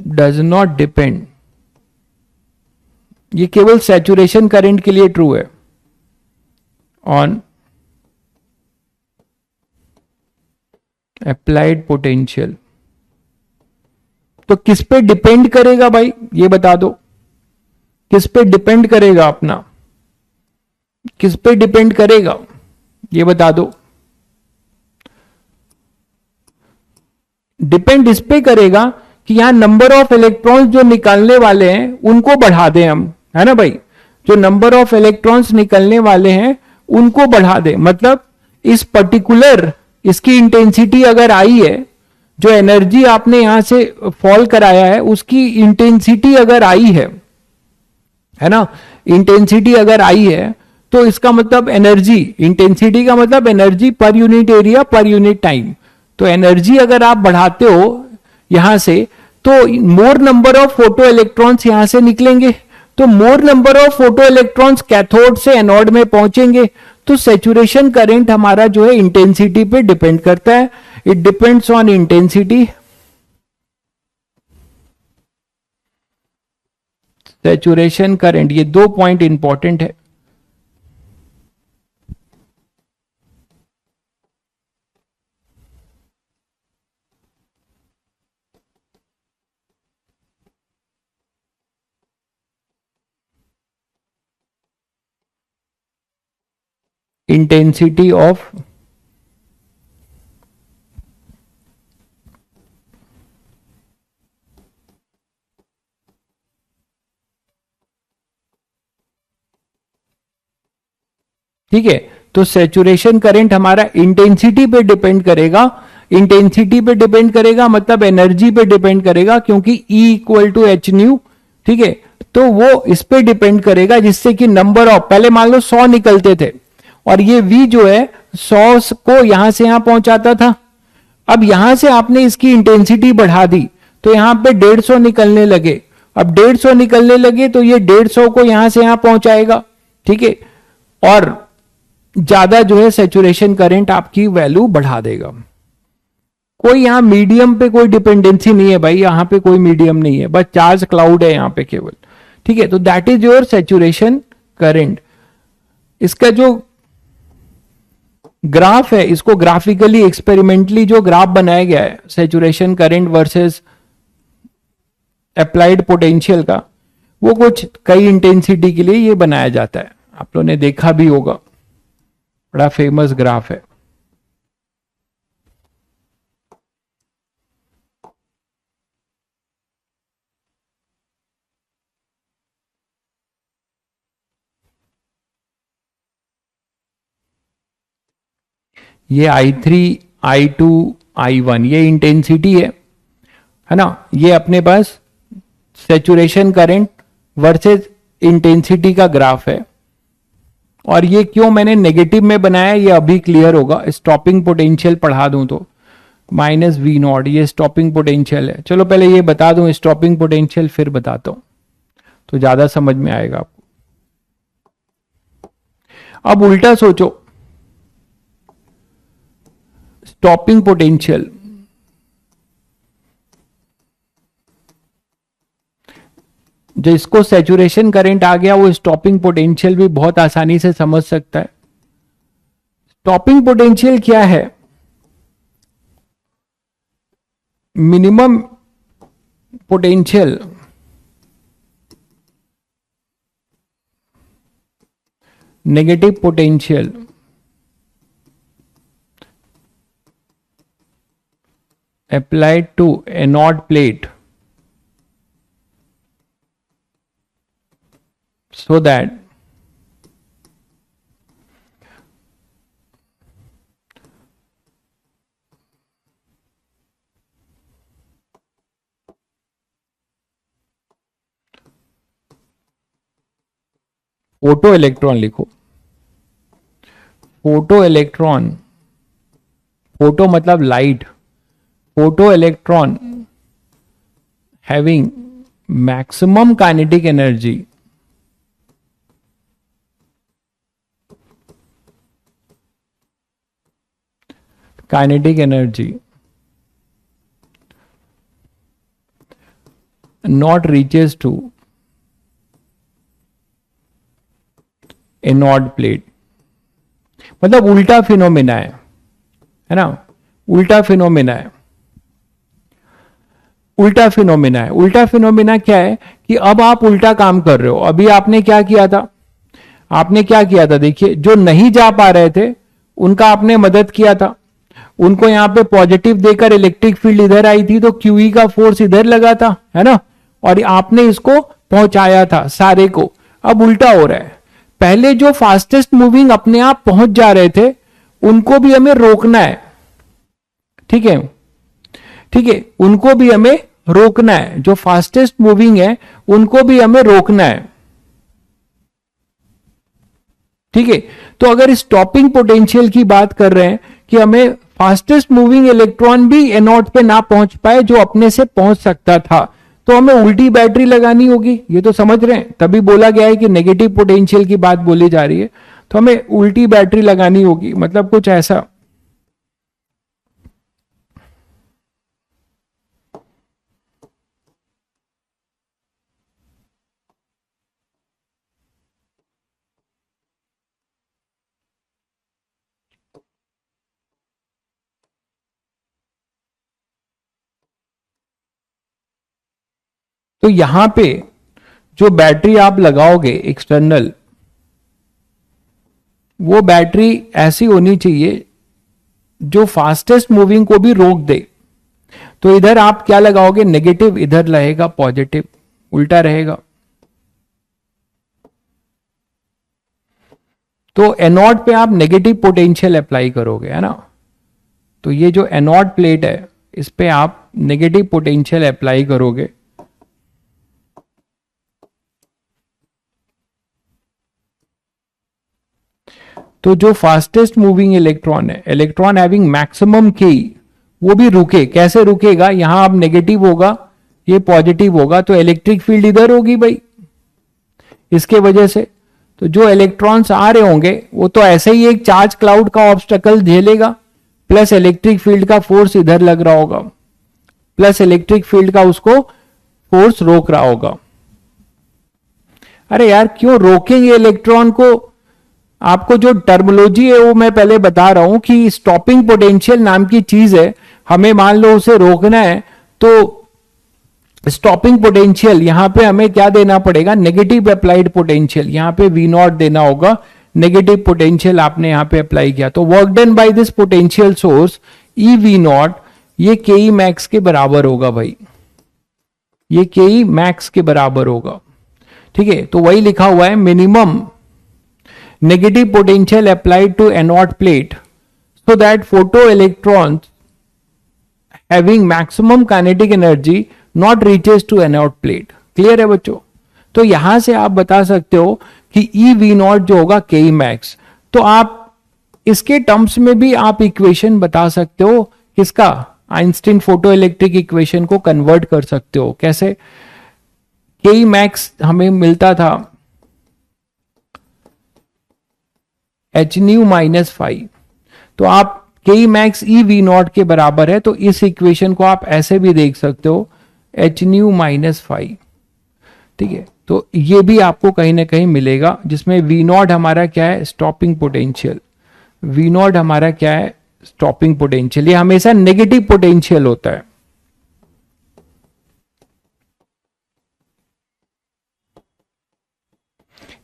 does not depend, ये केवल सैचुरेशन करंट के लिए ट्रू है, ऑन अप्लाइड पोटेंशियल। तो किस पे डिपेंड करेगा भाई, ये बता दो, किस पे डिपेंड करेगा अपना, किस पे डिपेंड करेगा ये बता दो। डिपेंड इस पे करेगा कि यहां नंबर ऑफ इलेक्ट्रॉन्स जो निकालने वाले हैं उनको बढ़ा दें हम, है ना भाई। जो नंबर ऑफ इलेक्ट्रॉन्स निकलने वाले हैं उनको बढ़ा दें, मतलब इस पर्टिकुलर, इसकी इंटेंसिटी अगर आई है, जो एनर्जी आपने यहां से फॉल कराया है उसकी इंटेंसिटी अगर आई है ना, इंटेंसिटी अगर आई है, तो इसका मतलब एनर्जी, इंटेंसिटी का मतलब energy per unit area per unit time. तो एनर्जी अगर आप बढ़ाते हो यहां से, तो मोर नंबर ऑफ फोटो इलेक्ट्रॉन्स यहां से निकलेंगे, तो मोर number of photo electrons cathode से एनोड में पहुंचेंगे। तो सैचुरेशन करंट हमारा जो है इंटेंसिटी पे डिपेंड करता है, it depends on intensity. Saturation current, ये 2 पॉइंट इंपॉर्टेंट है। इंटेंसिटी ऑफ ठीक है। तो सेचुरेशन करंट हमारा इंटेंसिटी पे डिपेंड करेगा, इंटेंसिटी पे डिपेंड करेगा मतलब एनर्जी पे डिपेंड करेगा, क्योंकि E equal to H nu, ठीक है। तो वो इस पे डिपेंड करेगा, जिससे कि नंबर ऑफ, पहले मान लो 100 निकलते थे और ये V जो है 100 को यहां से यहां पहुंचाता था। अब यहां से आपने इसकी इंटेंसिटी बढ़ा दी तो यहां पे 150 निकलने लगे। अब 150 निकलने लगे तो ये 150 को यहां से यहां पहुंचाएगा, ठीक है। और ज्यादा जो है सेचुरेशन करंट आपकी वैल्यू बढ़ा देगा। कोई यहां मीडियम पे कोई डिपेंडेंसी नहीं है भाई, यहां पे कोई मीडियम नहीं है, बस चार्ज क्लाउड है यहां पे केवल, ठीक है। तो that is your saturation current. इसका जो ग्राफ है, इसको ग्राफिकली एक्सपेरिमेंटली जो ग्राफ बनाया गया है saturation current versus applied potential का, वो कुछ कई इंटेंसिटी के लिए ये बनाया जाता है, आप लोगों ने देखा भी होगा, बड़ा फेमस ग्राफ है। ये I3 I2 I1 ये इंटेंसिटी है ना। ये अपने पास सेचुरेशन करंट वर्सेस इंटेंसिटी का ग्राफ है। और ये क्यों मैंने नेगेटिव में बनाया ये अभी क्लियर होगा। स्टॉपिंग पोटेंशियल पढ़ा दूं तो -V0 ये स्टॉपिंग पोटेंशियल है। चलो पहले ये बता दूं स्टॉपिंग पोटेंशियल, फिर बताता हूं तो ज्यादा समझ में आएगा आपको। अब उल्टा सोचो, स्टॉपिंग पोटेंशियल, जिसको सेचुरेशन करंट आ गया वो स्टॉपिंग पोटेंशियल भी बहुत आसानी से समझ सकता है। स्टॉपिंग पोटेंशियल क्या है? Minimum potential negative potential applied to anode plate so that photo electron लिखो, फोटो इलेक्ट्रॉन, फोटो मतलब light, photo electron having maximum kinetic energy not reaches to anode plate, मतलब उल्टा फिनोमेना है ना, उल्टा फिनोमेना है। उल्टा फिनोमेना है, उल्टा फिनोमेना क्या है कि अब आप उल्टा काम कर रहे हो। अभी आपने क्या किया था, आपने क्या किया था, देखिए जो नहीं जा पा रहे थे उनका आपने मदद किया था, उनको यहां पे पॉजिटिव देकर इलेक्ट्रिक फील्ड इधर आई थी तो क्यूई का फोर्स इधर लगा था, है ना, और आपने इसको पहुंचाया था सारे को। अब उल्टा हो रहा है, पहले जो फास्टेस्ट मूविंग अपने आप पहुंच जा रहे थे उनको भी हमें रोकना है, ठीक है, ठीक है, उनको भी हमें रोकना है, जो फास्टेस्ट मूविंग है उनको भी हमें रोकना है, ठीक है। तो अगर स्टॉपिंग पोटेंशियल की बात कर रहे हैं कि हमें फास्टेस्ट मूविंग इलेक्ट्रॉन भी एनोड पे ना पहुंच पाए जो अपने से पहुंच सकता था, तो हमें उल्टी बैटरी लगानी होगी। ये तो समझ रहे हैं, तभी बोला गया है कि नेगेटिव पोटेंशियल की बात बोली जा रही है, तो हमें उल्टी बैटरी लगानी होगी, मतलब कुछ ऐसा। तो यहां पे जो बैटरी आप लगाओगे एक्सटर्नल, वो बैटरी ऐसी होनी चाहिए जो फास्टेस्ट मूविंग को भी रोक दे। तो इधर आप क्या लगाओगे, नेगेटिव, इधर रहेगा पॉजिटिव, उल्टा रहेगा। तो एनोड पे आप नेगेटिव पोटेंशियल अप्लाई करोगे, है ना। तो ये जो एनोड प्लेट है इस पे आप नेगेटिव पोटेंशियल अप्लाई करोगे। तो जो फास्टेस्ट मूविंग इलेक्ट्रॉन है, इलेक्ट्रॉन हैविंग मैक्सिमम के, वो भी रुके। कैसे रुकेगा, यहां अब नेगेटिव होगा, ये पॉजिटिव होगा, तो इलेक्ट्रिक फील्ड इधर होगी भाई, इसके वजह से। तो जो इलेक्ट्रॉन्स आ रहे होंगे वो तो ऐसे ही एक चार्ज क्लाउड का ऑब्स्टेकल झेलेगा, प्लस इलेक्ट्रिक फील्ड का फोर्स इधर लग रहा होगा, प्लस इलेक्ट्रिक फील्ड का उसको फोर्स रोक रहा होगा। अरे यार क्यों रोकेंगे इलेक्ट्रॉन को, आपको जो टर्मिनोलॉजी है वो मैं पहले बता रहा हूं कि स्टॉपिंग पोटेंशियल नाम की चीज है। हमें मान लो उसे रोकना है तो स्टॉपिंग पोटेंशियल यहां पे हमें क्या देना पड़ेगा, नेगेटिव अप्लाइड पोटेंशियल, यहां पे V नॉट देना होगा, नेगेटिव पोटेंशियल आपने यहां पे अप्लाई किया। तो work done by this potential source E V not, ये के ई मैक्स के बराबर होगा भाई, ये के ई मैक्स के बराबर होगा। ठीक है, तो वही लिखा हुआ है, minimum negative potential applied to anode plate so that photoelectrons having maximum kinetic energy not reaches to anode plate। Clear है बच्चों। तो यहां से आप बता सकते हो कि ई वी नॉट जो होगा के मैक्स। तो आप इसके टर्म्स में भी आप इक्वेशन बता सकते हो, किसका, आइंस्टीन फोटो इलेक्ट्रिक इक्वेशन को कन्वर्ट कर सकते हो। कैसे, के मैक्स हमें मिलता था एच न्यू माइनस 5, तो आप के मैक्स ई वी नॉट के बराबर है, तो इस इक्वेशन को आप ऐसे भी देख सकते हो, एच न्यू माइनस 5। ठीक है, तो ये भी आपको कहीं ना कहीं मिलेगा, जिसमें वी नॉट हमारा क्या है, स्टॉपिंग पोटेंशियल। वी नॉट हमारा क्या है, स्टॉपिंग पोटेंशियल। ये हमेशा नेगेटिव पोटेंशियल होता है।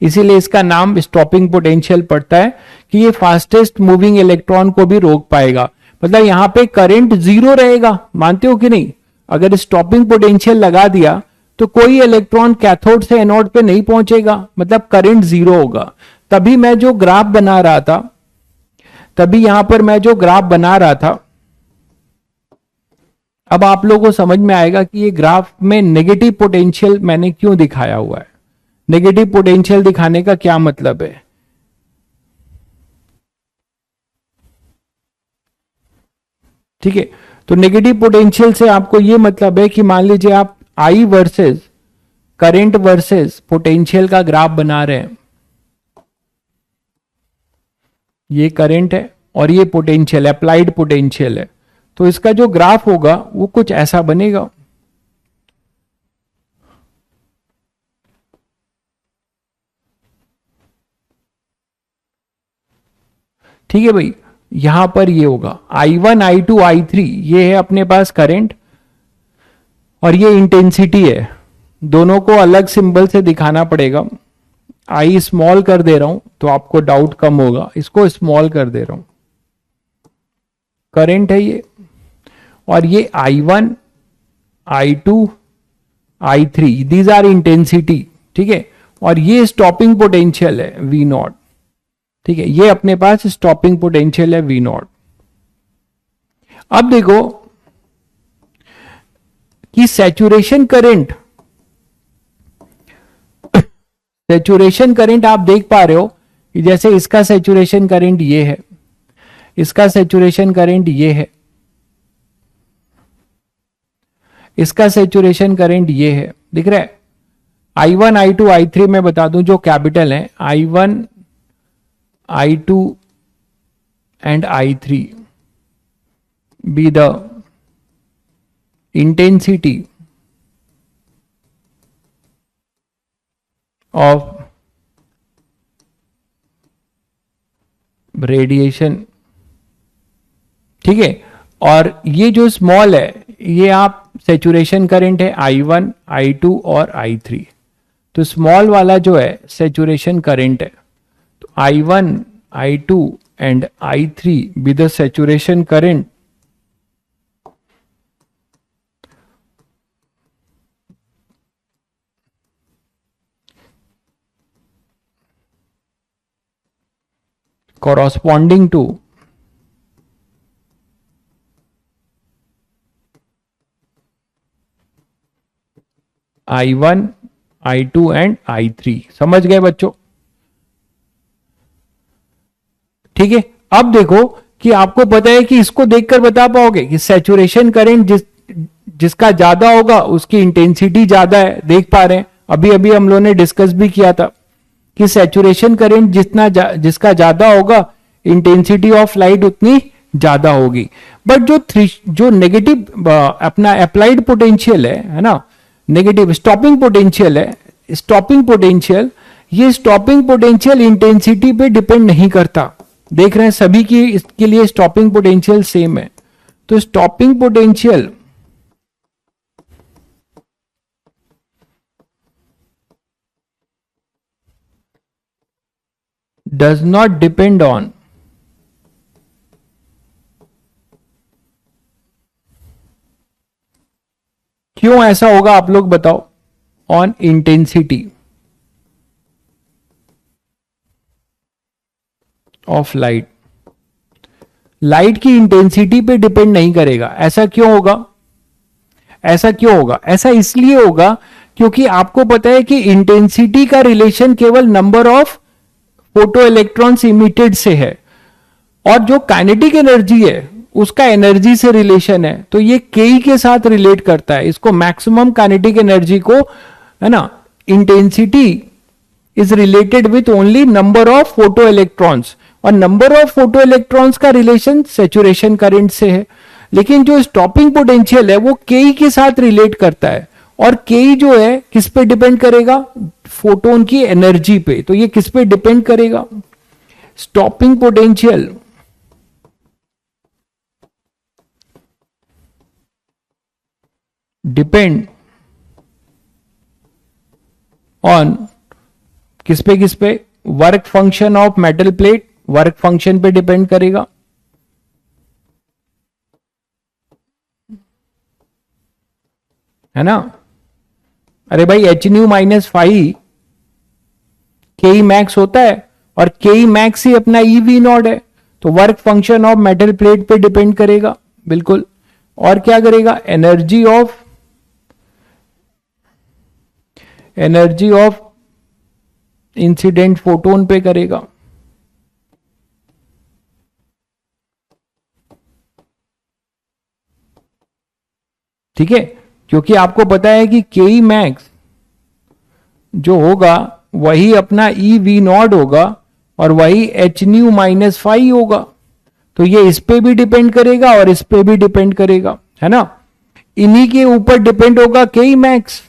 इसीलिए इसका नाम स्टॉपिंग पोटेंशियल पड़ता है कि ये फास्टेस्ट मूविंग इलेक्ट्रॉन को भी रोक पाएगा। मतलब यहां पे करंट जीरो रहेगा, मानते हो कि नहीं। अगर स्टॉपिंग पोटेंशियल लगा दिया तो कोई इलेक्ट्रॉन कैथोड से एनोड पे नहीं पहुंचेगा, मतलब करंट जीरो होगा। तभी मैं जो ग्राफ बना रहा था, तभी यहां पर मैं जो ग्राफ बना रहा था, अब आप लोगों को समझ में आएगा कि ये ग्राफ में नेगेटिव पोटेंशियल मैंने क्यों दिखाया हुआ है। नेगेटिव पोटेंशियल दिखाने का क्या मतलब है, ठीक है। तो नेगेटिव पोटेंशियल से आपको यह मतलब है कि मान लीजिए आप आई वर्सेस करंट वर्सेस पोटेंशियल का ग्राफ बना रहे हैं। ये करंट है और ये पोटेंशियल, अप्लाइड पोटेंशियल है। तो इसका जो ग्राफ होगा वो कुछ ऐसा बनेगा। ठीक है भाई, यहां पर ये होगा I1 I2 I3, ये है अपने पास करंट और ये इंटेंसिटी है। दोनों को अलग सिंबल से दिखाना पड़ेगा। आई स्मॉल कर दे रहा हूं तो आपको डाउट कम होगा, इसको स्मॉल कर दे रहा हूं। करंट है ये, और ये I1 I2 I3, these are intensity. ठीक है, और ये स्टॉपिंग पोटेंशियल है V नॉट। ठीक है, ये अपने पास स्टॉपिंग पोटेंशियल है V नॉट। अब देखो कि सैचुरेशन करंट, सैचुरेशन करंट आप देख पा रहे हो कि जैसे इसका सैचुरेशन करंट ये है, इसका सैचुरेशन करंट ये है, इसका सैचुरेशन करंट ये है, दिख रहा है। I1 I2 I3 मैं बता दूं जो कैपिटल है, I1 I2 and I3 be the intensity of radiation। ठीक है, और ये जो स्मॉल है ये आप सैचुरेशन करंट है I1 I2 और I3। तो स्मॉल वाला जो है सैचुरेशन करंट है, तो I1 I2 and I3 be the saturation current corresponding to I1, I2 and I3। समझ गए बच्चों? ठीक है। अब देखो कि आपको पता है कि इसको देखकर बता पाओगे कि सैचुरेशन करंट जिसका ज्यादा होगा उसकी इंटेंसिटी ज्यादा है। देख पा रहे हैं, अभी अभी हम लोगों ने डिस्कस भी किया था कि सैचुरेशन करंट जिसका ज्यादा होगा इंटेंसिटी ऑफ लाइट उतनी ज्यादा होगी। बट जो नेगेटिव अपना अप्लाइड पोटेंशियल है ना, नेगेटिव स्टॉपिंग पोटेंशियल है, स्टॉपिंग पोटेंशियल, ये स्टॉपिंग पोटेंशियल इंटेंसिटी पे डिपेंड नहीं करता। देख रहे हैं सभी की इसके लिए स्टॉपिंग पोटेंशियल सेम है। तो stopping potential does not depend on क्यों ऐसा होगा आप लोग बताओ? On intensity of light, light की इंटेंसिटी पे डिपेंड नहीं करेगा। ऐसा क्यों होगा? ऐसा क्यों होगा? ऐसा इसलिए होगा क्योंकि आपको पता है कि इंटेंसिटी का रिलेशन केवल number of photo electrons emitted से है, और जो काइनेटिक एनर्जी है उसका एनर्जी से रिलेशन है। तो ये के के साथ रिलेट करता है। इसको मैक्सिमम काइनेटिक एनर्जी को, है ना, intensity is related with only number of photo electrons, और नंबर ऑफ फोटो इलेक्ट्रॉन्स का रिलेशन सैचुरेशन करंट से है। लेकिन जो स्टॉपिंग पोटेंशियल है वो के के साथ रिलेट करता है, और के जो है किस पे डिपेंड करेगा? फोटोन की एनर्जी पे। तो ये किस पे डिपेंड करेगा? स्टॉपिंग पोटेंशियल डिपेंड ऑन किस पे? Work function of metal plate, work function पे डिपेंड करेगा। है ना? अरे भाई H-5 के मैक्स होता है, और के मैक्स ही अपना EV नॉट है। तो work function of metal plate पे डिपेंड करेगा, बिल्कुल। और क्या करेगा? एनर्जी ऑफ इंसिडेंट फोटोन पे करेगा। ठीक है, क्योंकि आपको पता है कि के मैक्स जो होगा वही अपना EV नॉट होगा, और वही H-5 होगा। तो ये इस पे भी डिपेंड करेगा और इस पे भी डिपेंड करेगा, है ना। इन्हीं के ऊपर डिपेंड होगा के मैक्स,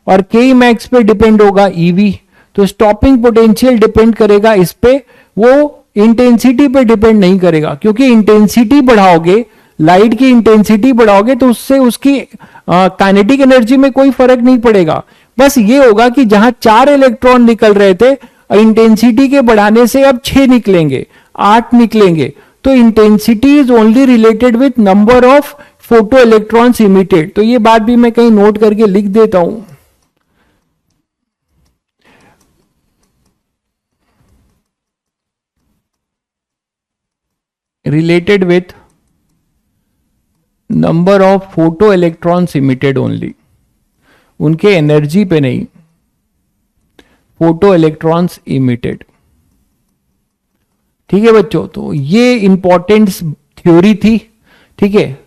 और के मैक्स पे डिपेंड होगा EV। तो स्टॉपिंग पोटेंशियल डिपेंड करेगा इस पे, वो इंटेंसिटी पे डिपेंड नहीं करेगा। क्योंकि इंटेंसिटी बढ़ाओगे, लाइट की इंटेंसिटी बढ़ाओगे तो उससे उसकी काइनेटिक एनर्जी में कोई फर्क नहीं पड़ेगा। बस ये होगा कि जहां 4 इलेक्ट्रॉन निकल रहे थे, इंटेंसिटी के बढ़ाने से अब 6 निकलेंगे, 8 निकलेंगे। तो intensity is only related with number of photo electrons emitted. तो ये बात भी मैं कहीं नोट करके लिख देता हूं। Related with number of photo electrons emitted only, उनके एनर्जी पे नहीं, फोटो इलेक्ट्रॉन्स इमिटेड। ठीक है बच्चों, तो ये इंपॉर्टेंट थ्योरी थी। ठीक है,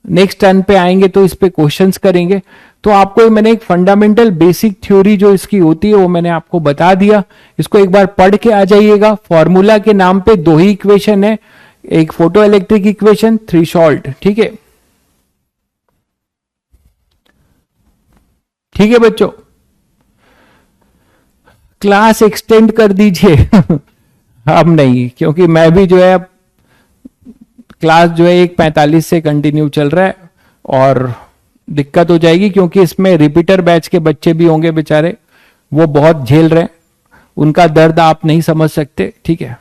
नेक्स्ट टर्न पे आएंगे तो इस पे क्वेश्चंस करेंगे। तो आपको मैंने एक फंडामेंटल बेसिक थ्योरी जो इसकी होती है वो मैंने आपको बता दिया। इसको एक बार पढ़ के आ जाइएगा। फॉर्मूला के नाम पे 2 ही इक्वेशन है, एक फोटो इलेक्ट्रिक इक्वेशन, थ्रेशोल्ड। ठीक है, ठीक है बच्चों, क्लास एक्सटेंड कर दीजिए। अब नहीं, क्योंकि मैं भी जो है क्लास जो है 1:45 से कंटिन्यू चल रहा है, और दिक्कत हो जाएगी क्योंकि इसमें रिपीटर बैच के बच्चे भी होंगे बेचारे, वो बहुत झेल रहे हैं, उनका दर्द आप नहीं समझ सकते। ठीक है,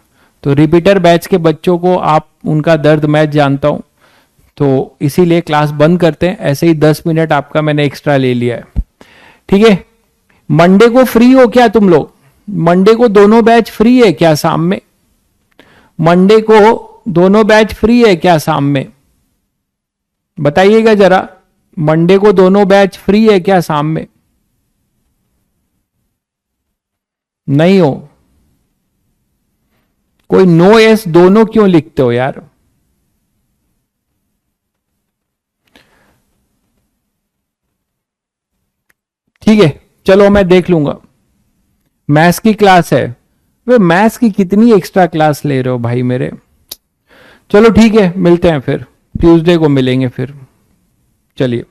तो रिपीटर बैच के बच्चों को आप उनका दर्द मैं जानता हूं, तो इसीलिए क्लास बंद करते हैं। ऐसे ही 10 मिनट आपका मैंने एक्स्ट्रा ले लिया है, ठीक है। मंडे को फ्री हो क्या तुम लोग? मंडे को दोनों बैच फ्री है क्या शाम में? मंडे को दोनों बैच फ्री है क्या शाम में? बताइएगा जरा, मंडे को दोनों बैच फ्री है क्या शाम में? नहीं हो? कोई नो एस दोनों क्यों लिखते हो यार? ठीक है, चलो मैं देख लूंगा। मैथ्स की क्लास है, वे मैथ्स की कितनी एक्स्ट्रा क्लास ले रहे हो भाई मेरे। चलो ठीक है, मिलते हैं फिर ट्यूसडे को मिलेंगे फिर। चलिए।